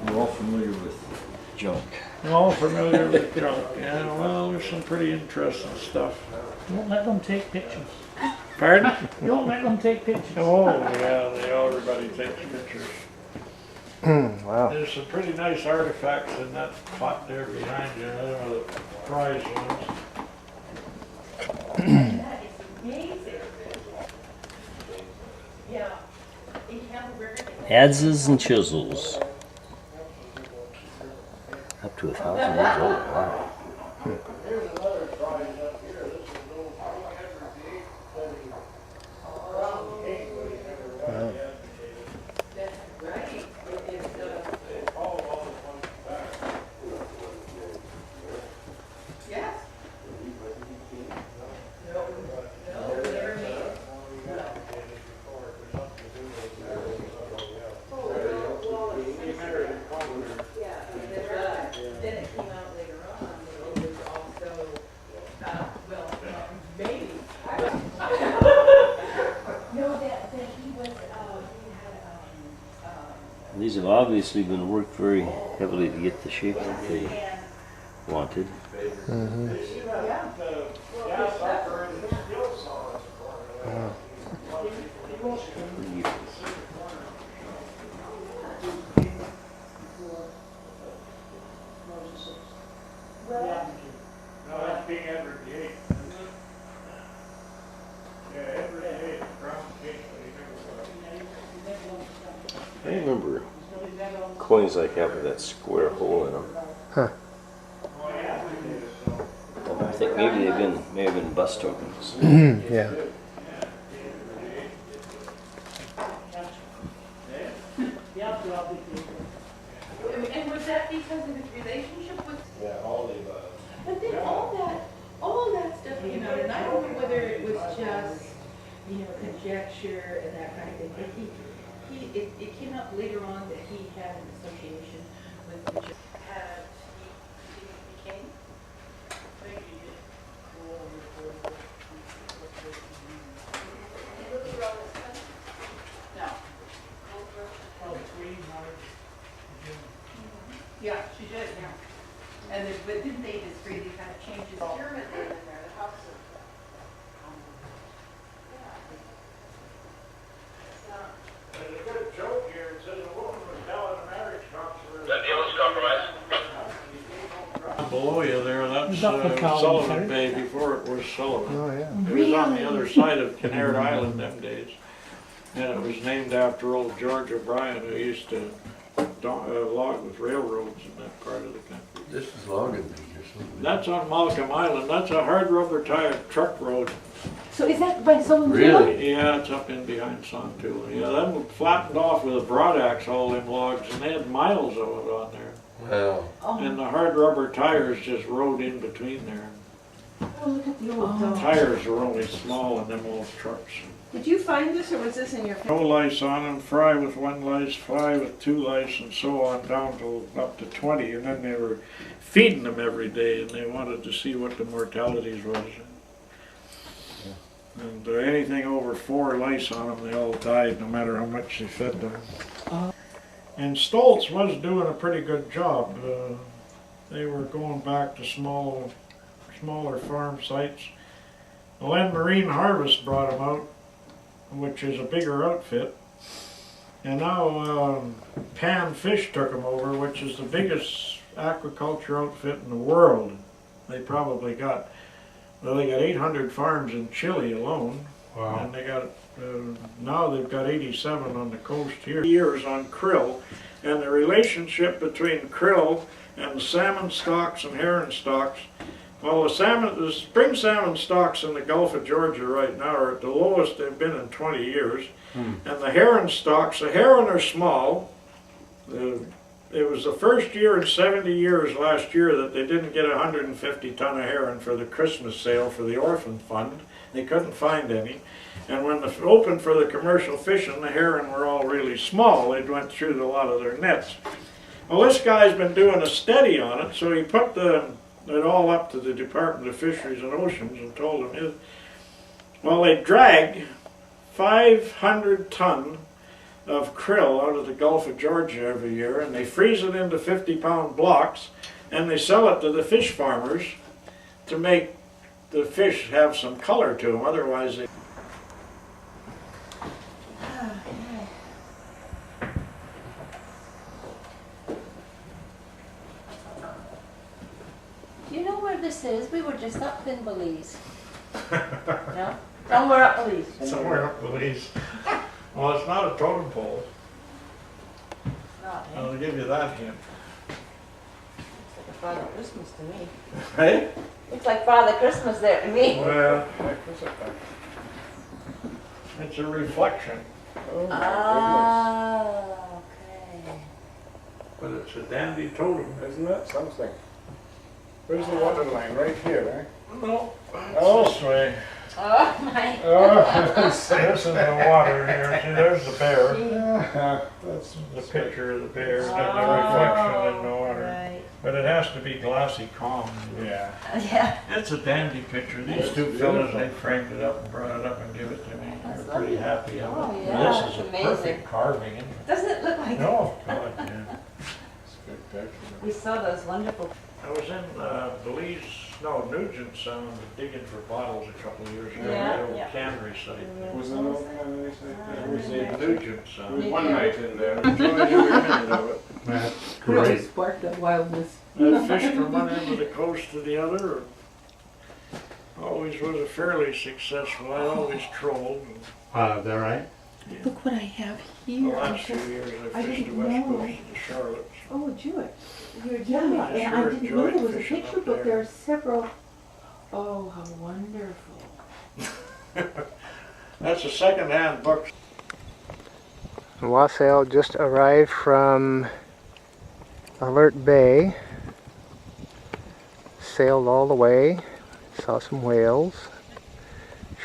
We're all familiar with junk. We're all familiar with junk. Yeah, well, there's some pretty interesting stuff. Don't let them take pictures. Pardon? Don't let them take pictures. Oh, yeah, everybody takes pictures. Wow. There's some pretty nice artifacts in that pot there behind you. Those are the prize ones. Adzes and chisels. Up to 1,000 years old. Wow. Here's another prize up here. This is an old round cake we never got yet. These have obviously been worked very heavily to get the shape that they wanted. Mm-hmm. Wow. No, that's King Edward VIII. Yeah, Edward VIII, round cake. I remember coins like that with that square hole in them. Huh. I think maybe may have been bus tokens. Yeah. And was that because of his relationship with? Yeah, all the above. But then all that stuff came out, and I don't know whether it was just, conjecture and that kind of thing, but it came out later on that he had an association with the he became? Yeah, she did, yeah. And but didn't they just really kind of change his German name in there, the house of, There's a good joke here. It says a woman was telling a marriage counselor. That deal is compromised. Below you there, that's Collins, Sullivan right? Bay before it was Sullivan. Oh, yeah. It was on the other side of Kinnaird Island them days. And it was named after old George O'Brien, who used to log with railroads in that part of the country. This is logging or something. That's on Malcolm Island. That's a hard rubber tire truck road. So is that by Sullivan? Really? Yeah, it's up in behind Sontua. Yeah, them were flattened off with a broad axe, all them logs, and they had miles of it on there. Wow. And the hard rubber tires just rode in between there. Oh, look at the old Tires were only small in them old trucks. Did you find this, or was this in your? No lice on them, fry with 1 lice, fly with 2 lice, and so on down to up to 20. And then they were feeding them every day, and they wanted to see what the mortalities was. And anything over 4 lice on them, they all died, no matter how much they fed them. And Stoltz was doing a pretty good job. They were going back to smaller farm sites. Well, then Marine Harvest brought them out, which is a bigger outfit. And now Pan Fish took them over, which is the biggest aquaculture outfit in the world. They probably got, well, they got 800 farms in Chile alone. Wow. And they got, now they've got 87 on the coast here. Years on krill, and the relationship between krill and the salmon stocks and herring stocks. Well, the spring salmon stocks in the Gulf of Georgia right now are at the lowest they've been in 20 years. And the herring stocks, the herring are small. It was the first year in 70 years last year that they didn't get 150 ton of herring for the Christmas sale for the orphan fund. They couldn't find any. And when they opened for the commercial fishing, the herring were all really small. They'd went through a lot of their nets. Well, this guy's been doing a study on it, so he put it all up to the Department of Fisheries and Oceans and told them, well, they drag 500 ton of krill out of the Gulf of Georgia every year, and they freeze it into 50-pound blocks, and they sell it to the fish farmers to make the fish have some color to them. Otherwise, they... Do you know where this is? We were just up in Belize. No? Somewhere up Belize. Somewhere up Belize. Well, it's not a totem pole. Not, eh? I'll give you that hint. It's like Father Christmas to me. Hey? It's like Father Christmas there to me. Well, it's a reflection. Ah, okay. But it's a dandy totem. Isn't that something? Where's the water line? Right here, eh? No, it's this way. Oh my. Oh, this is the water here. See, there's the bear. That's the picture of the bear and the reflection in the water. Right. But it has to be glassy calm. Yeah. Yeah. It's a dandy picture. These two fellas, they framed it up and brought it up and gave it to me. They're pretty happy of it. Oh, yeah, This is a amazing. perfect carving. Isn't it? Doesn't it look like No, God, yeah. spectacular. We saw those wonderful. I was in Belize, no, Nugent Sound, digging for bottles a couple of years ago, Yeah, the old yeah. cannery site. Was it old cannery site? It was in Nugent Sound. There was one night in there. Enjoyed every minute of it. That's Really sparked that wildness. I fished from one end of the coast to the other. Always was a fairly successful. I always trolled. Is that right? Look what I have The here. last few years I I fished the didn't west know. coast of Charlotte. Oh, Jewett. You're a Yeah, and I I sure didn't know enjoyed there was a fishing picture up book. there. There are several. Oh, how wonderful. That's a second-hand book. Wassail just arrived from Alert Bay. Sailed all the way. Saw some whales.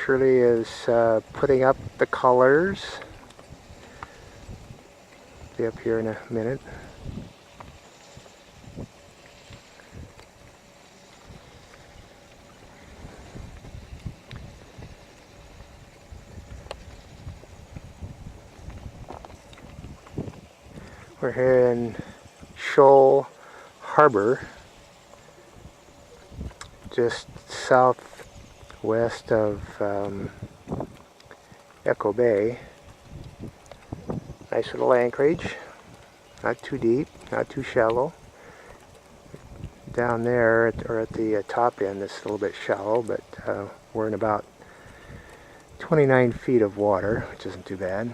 Shirley is putting up the colors. Be up here in a minute. We're here in Shoal Harbor, just southwest of Echo Bay. Nice little anchorage, not too deep, not too shallow. Down there, or at the top end, it's a little bit shallow, but we're in about 29 feet of water, which isn't too bad.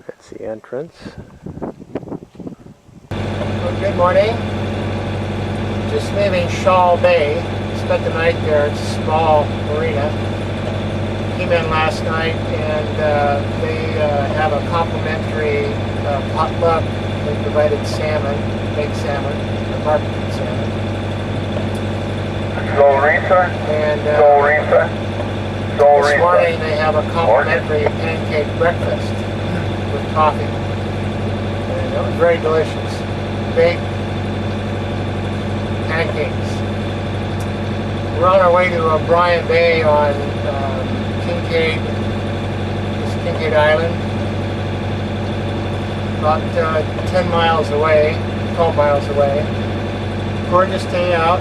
That's the entrance. Well, good morning. Just leaving Shaw Bay. Spent the night there. It's a small marina. Came in last night and they have a complimentary potluck. They provided salmon, baked salmon, or barbecued salmon. And this morning they have a complimentary pancake breakfast with coffee. And it was very delicious. Baked pancakes. We're on our way to Bryan Bay on Kincaid Island. about 10 miles away, 12 miles away. Gorgeous day out.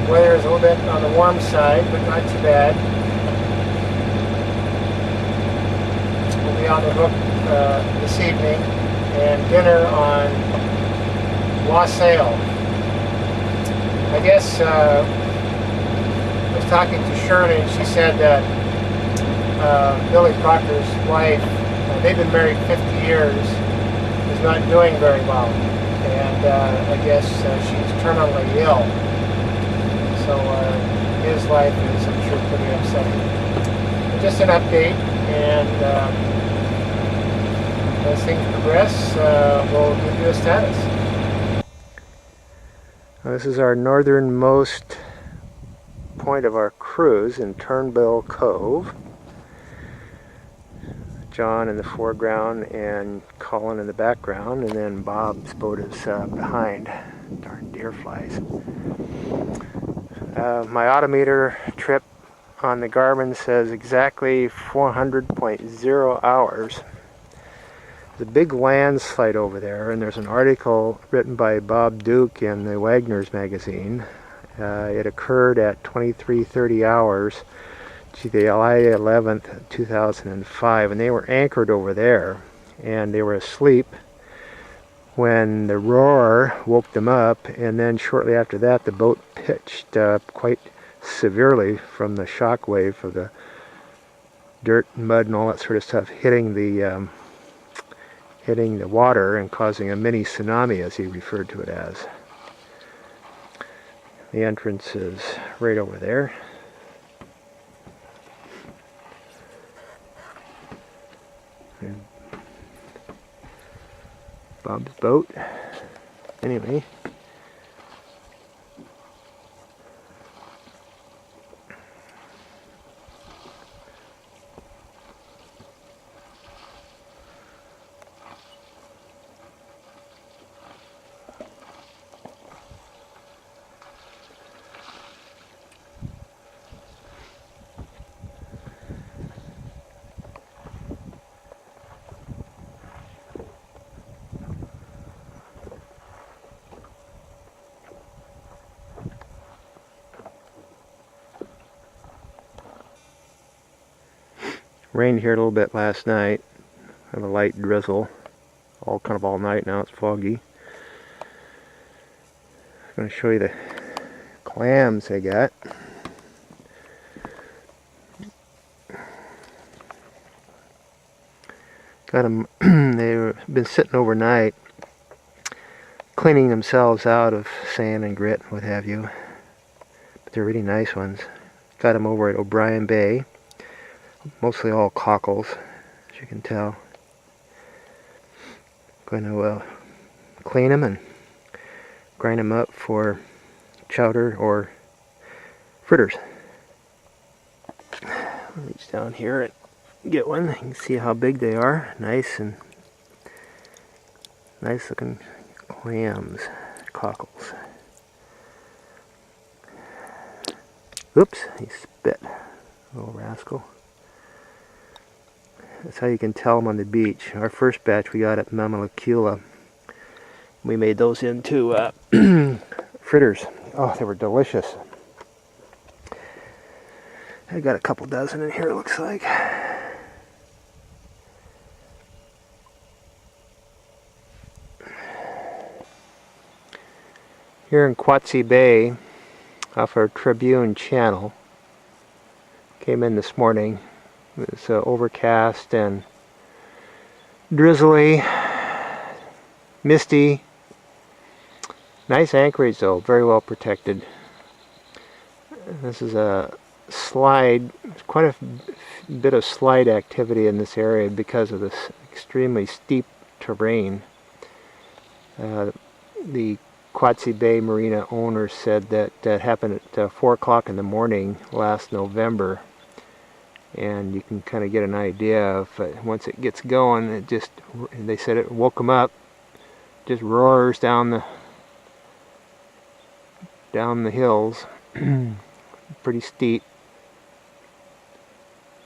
Weather is a little bit on the warm side, but not too bad. We'll be on the hook this evening, and dinner on Wassail. I guess I was talking to Shirley, and she said that Billy Proctor's wife, they've been married 50 years, is not doing very well, and I guess she's terminally ill. So his life is, I'm sure, pretty upsetting. But just an update, and as things progress, we'll give you a status. This is our northernmost point of our cruise in Turnbill Cove. John in the foreground and Colin in the background, and then Bob's boat is behind. Darn deer flies. My odometer trip on the Garmin says exactly 400.0 hours. There's a big landslide over there, and there's an article written by Bob Duke in the Wagner's magazine. It occurred at 23:30 hours, July 11th, 2005, and they were anchored over there, and they were asleep when the roar woke them up, and then shortly after that the boat pitched quite severely from the shock wave of the dirt, mud, and all that sort of stuff hitting the water and causing a mini tsunami, as he referred to it as. The entrance is right over there. And Bob's boat. Anyway. Rained here a little bit last night. Had a light drizzle, kind of all night. Now it's foggy. I'm going to show you the clams I got. Got them. They've been sitting overnight, cleaning themselves out of sand and grit, what have you. But they're really nice ones. Got them over at O'Brien Bay. Mostly all cockles, as you can tell. Going to clean them and grind them up for chowder or fritters. I'll reach down here and get one. You can see how big they are. Nice looking clams, cockles. Oops, he spit, little rascal. That's how you can tell them on the beach. Our first batch we got at Mamalakula. We made those into fritters. Oh, they were delicious. I got a couple dozen in here, it looks like. Here in Quatsi Bay, off our Tribune channel. Came in this morning. It was overcast and drizzly, misty. Nice anchorage though, very well protected. This is a slide, quite a bit of slide activity in this area because of this extremely steep terrain. The Quatsi Bay Marina owner said that happened at 4 o'clock in the morning last November. And you can kind of get an idea of once it gets going, it just, they said it woke them up, just roars down the hills, pretty steep.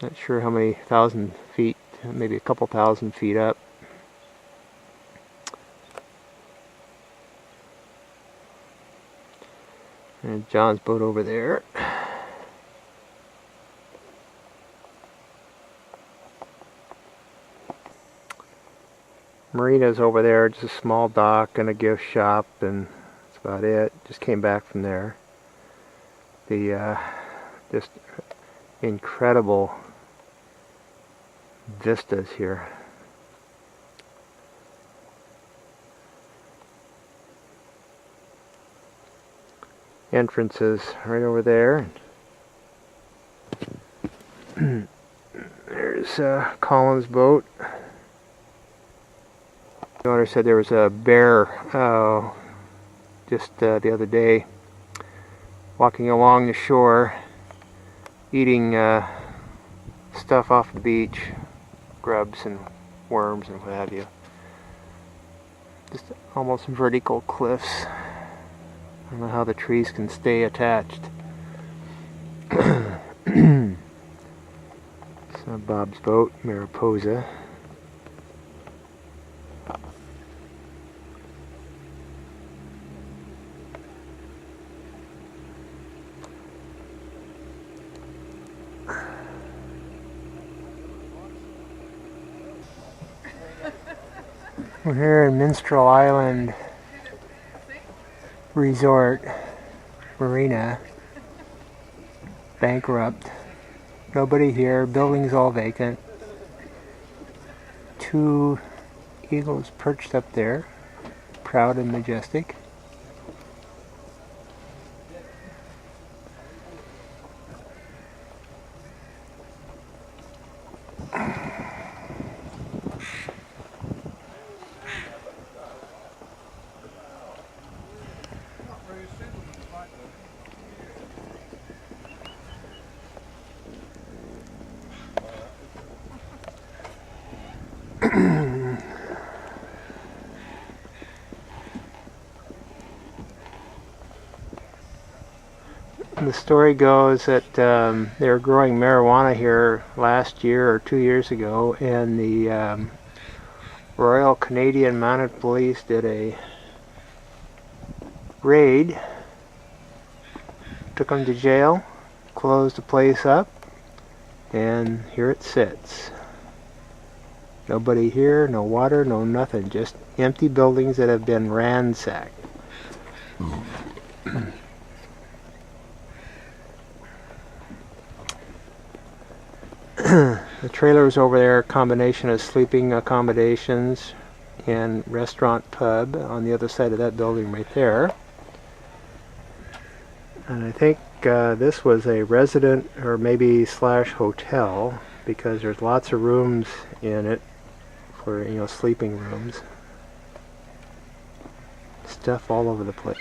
Not sure how many thousand feet, maybe a couple thousand feet up. And John's boat over there. Marina's over there, just a small dock and a gift shop, and that's about it. Just came back from there. The just incredible vistas here. Entrances right over there. There's Colin's boat. The owner said there was a bear just the other day walking along the shore eating stuff off the beach, grubs and worms and what have you. Just almost vertical cliffs. I don't know how the trees can stay attached. So Bob's boat, Mariposa. We're here in Minstrel Island Resort Marina. Bankrupt. Nobody here. Buildings all vacant. 2 eagles perched up there, proud and majestic. The story goes that they were growing marijuana here last year or 2 years ago, and the Royal Canadian Mounted Police did a raid, took them to jail, closed the place up, and here it sits. Nobody here, no water, no nothing, just empty buildings that have been ransacked. The trailers over there are a combination of sleeping accommodations and restaurant pub on the other side of that building right there. And I think this was a resident or maybe slash hotel, because there's lots of rooms in it for, you know, sleeping rooms. Stuff all over the place.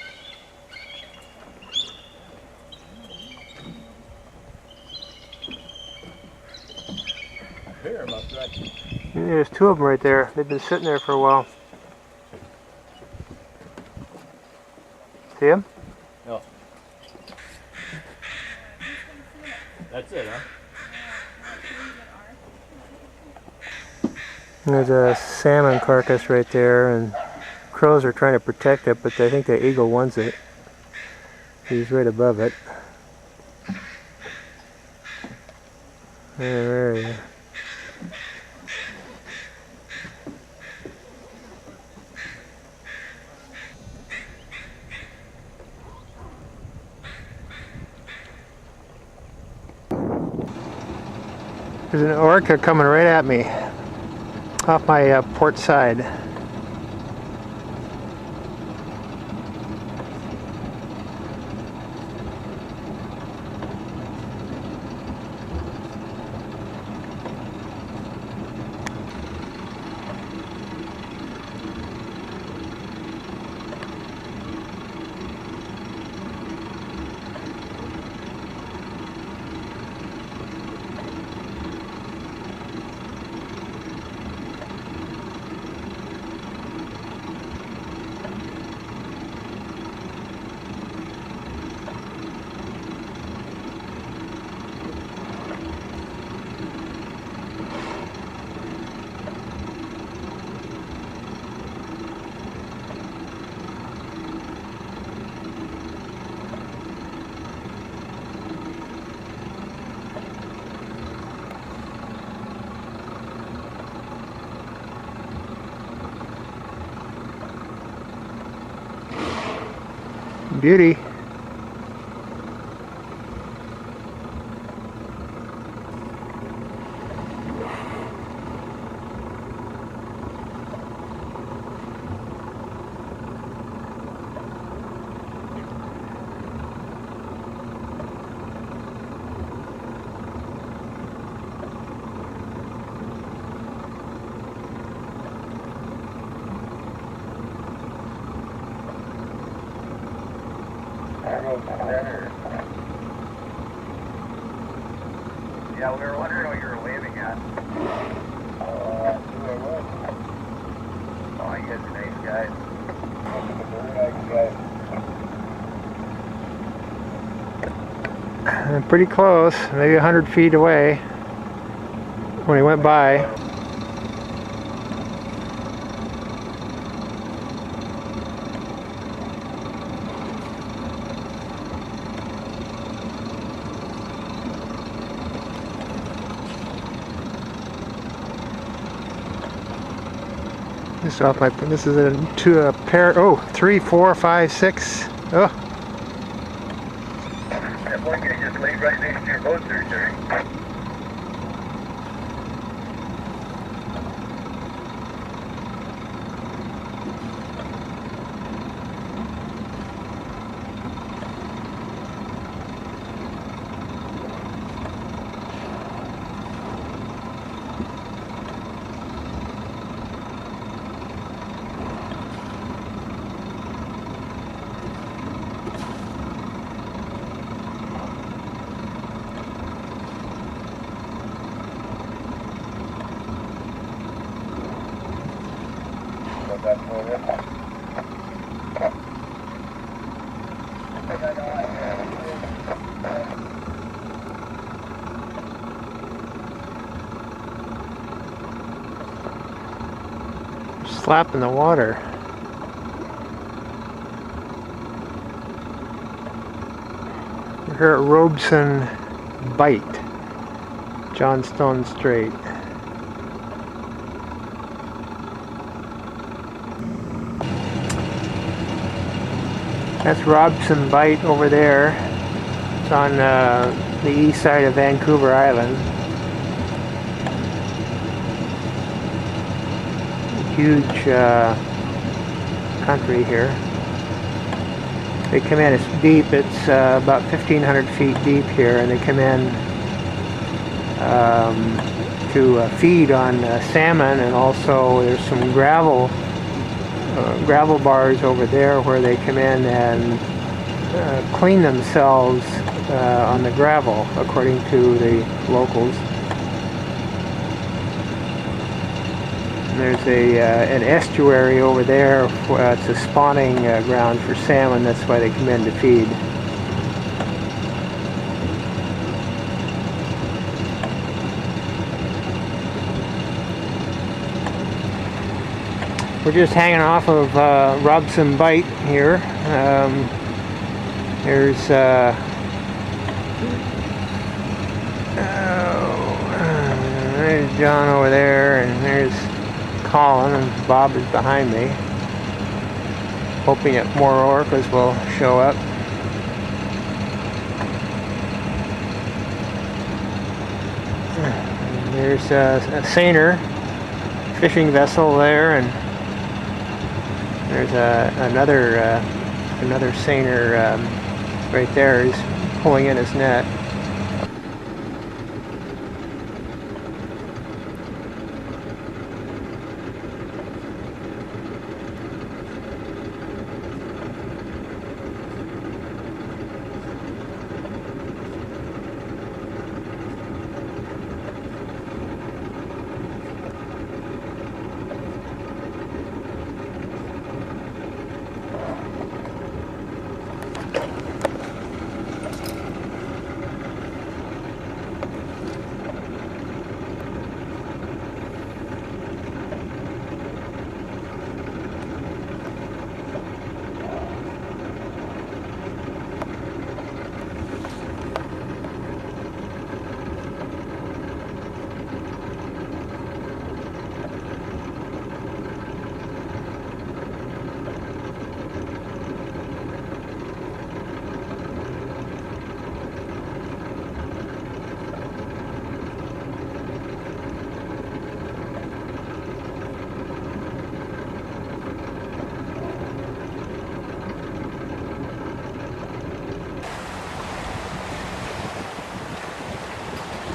Yeah, there's 2 of them right there. They've been sitting there for a while. See them? No. That's it, huh? There's a salmon carcass right there, and crows are trying to protect it, but I think the eagle wants it. He's right above it. There he is. There's an orca coming right at me off my port side. Beauty. Yeah, we were wondering what you were waving at. Oh, you guys are nice guys. Very nice guys. Pretty close, maybe 100 feet away when he went by. This is a pair. Oh, 3, 4, 5, 6. Oh. That one guy just laid right next to your boat there, Terry. Slap in the water. We're here at Robeson Bight, Johnstone Strait. That's Robeson Bight over there. It's on the east side of Vancouver Island. Huge country here. They come in, it's deep, it's about 1,500 feet deep here, and they come in to feed on salmon, and also there's some gravel bars over there where they come in and clean themselves on the gravel, according to the locals. There's an estuary over there. It's a spawning ground for salmon. That's why they come in to feed. We're just hanging off of Robeson Bight here. There's there's John over there, and there's Colin, and Bob is behind me, hoping that more orcas will show up. There's a seiner fishing vessel there, and there's another seiner right there. He's pulling in his net.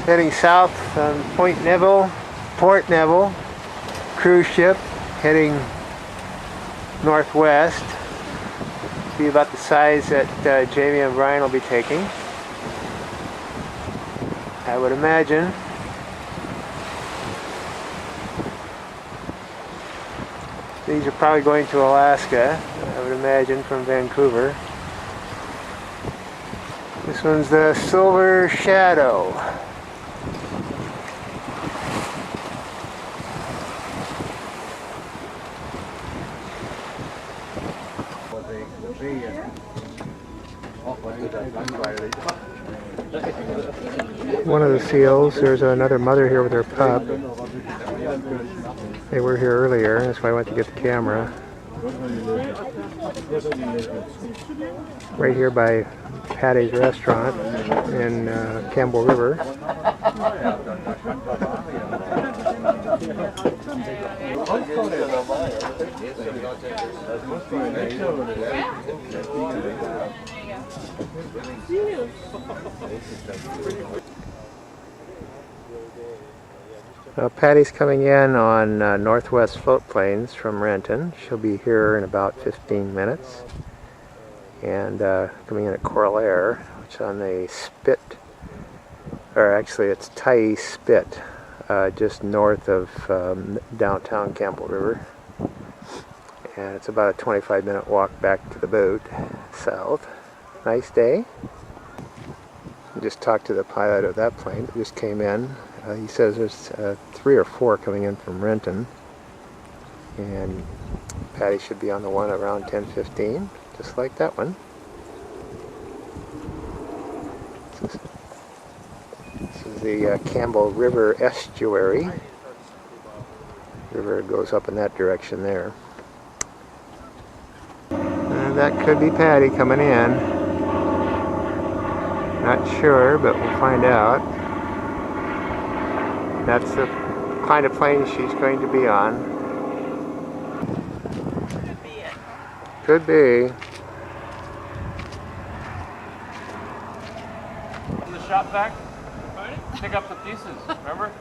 Heading south on Port Neville, cruise ship heading northwest. Be about the size that Jamie and Brian will be taking, I would imagine. These are probably going to Alaska, I would imagine, from Vancouver. This one's the Silver Shadow. One of the seals, there's another mother here with her pup. They were here earlier, that's why I went to get the camera. Right here by Patty's restaurant in Campbell River. Patty's coming in on Northwest Float Planes from Renton. She'll be here in about 15 minutes. And coming in at Coral Air, which is on the Spit, or actually it's Tai Spit, just north of downtown Campbell River. And it's about a 25-minute walk back to the boat, south. Nice day. I just talked to the pilot of that plane that just came in. He says there's 3 or 4 coming in from Renton. And Patty should be on the one around 10:15, just like that one. This is the Campbell River estuary. The river goes up in that direction there. And that could be Patty coming in. Not sure, but we'll find out. That's the kind of plane she's going to be on. Could be. In the shop vac? Pick up the pieces, remember?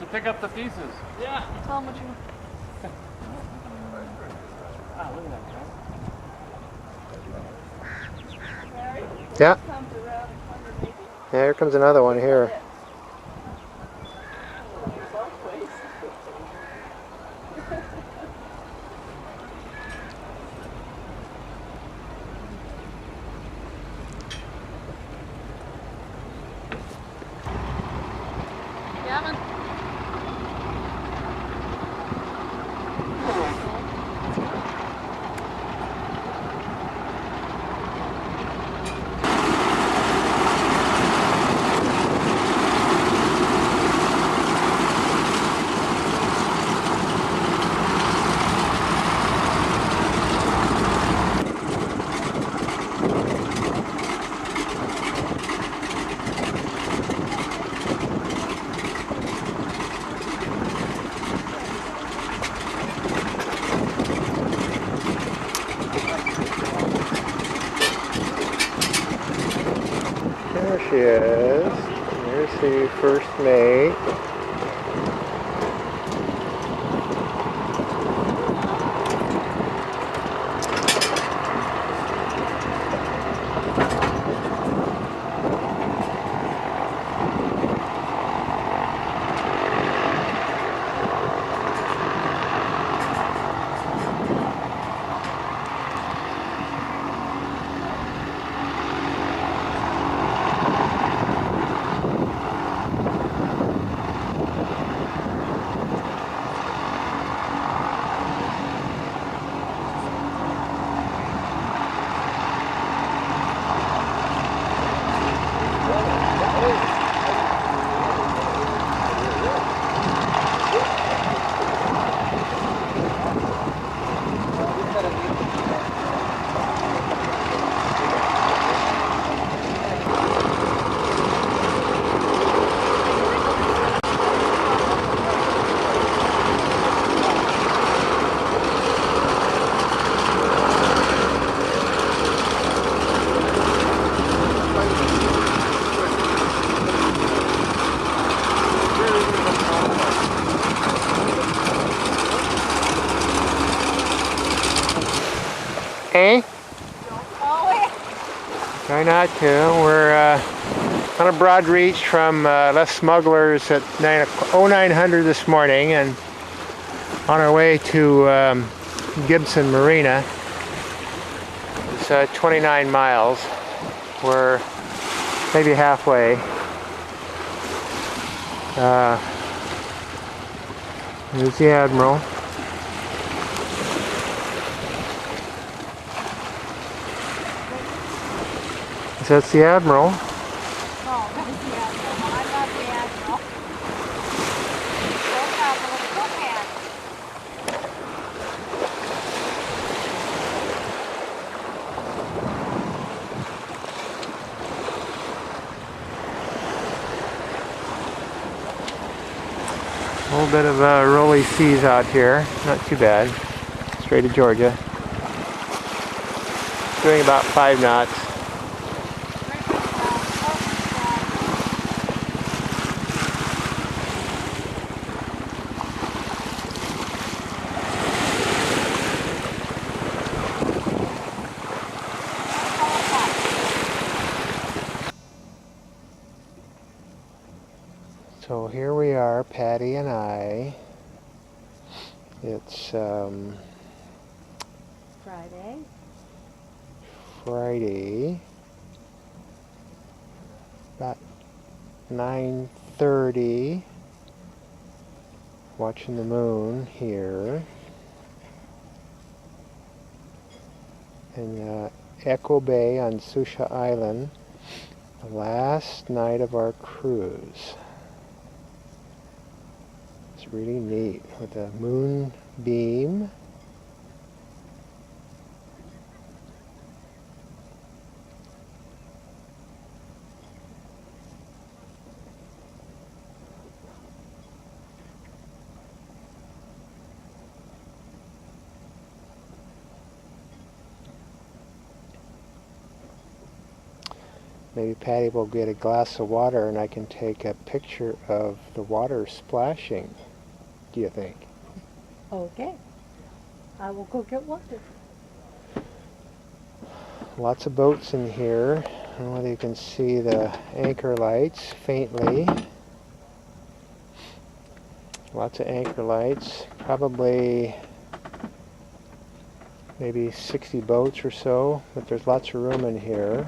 To pick up the pieces. Yeah. Tell them what you want. Ah, look at that, guy. Yeah. Yeah, here comes another one here. Gavin. There she is. There's the first mate. Eh? Try not to. We're on a broad reach from Les Smugglers at 0900 this morning and on our way to Gibson Marina. It's 29 miles. We're maybe halfway. There's the Admiral. That's the Admiral. Oh, that was the Admiral. I love the Admiral. Don't have a little cook hat. A little bit of rolly seas out here. Not too bad. Straight to Georgia. Doing about 5 knots. So here we are, Patty and I. It's Friday, about 9:30. Watching the moon here. In Echo Bay on Susha Island, the last night of our cruise. It's really neat with a moonbeam. Maybe Patty will get a glass of water and I can take a picture of the water splashing. Do you think? Okay. I will go get water. Lots of boats in here. I don't know whether you can see the anchor lights faintly. Lots of anchor lights. Probably maybe 60 boats or so, but there's lots of room in here.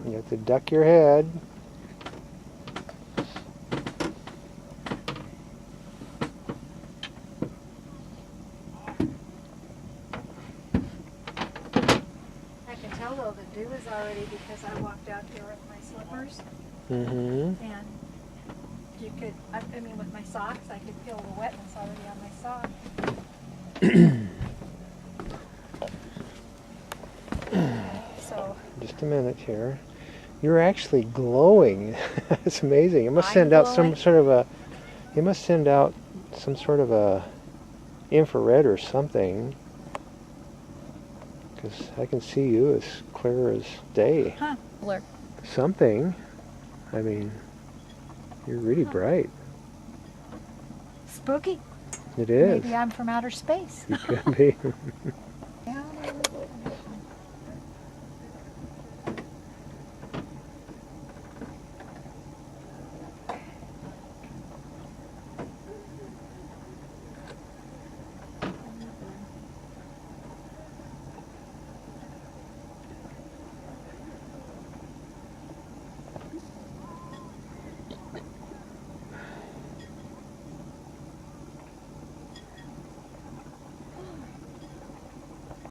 You have to duck your head. I can tell though the dew is already because I walked out here with my slippers. Mm-hmm. And you could, I mean with my socks, I could feel the wetness already on my sock. So. Just a minute here. You're actually glowing. It's amazing. It must send out some sort of a. It must send out some sort of a infrared or something. Because I can see you as clear as day. Huh. Blur. Something. I mean, you're really bright. Spooky. It is. Maybe I'm from outer space. You could be.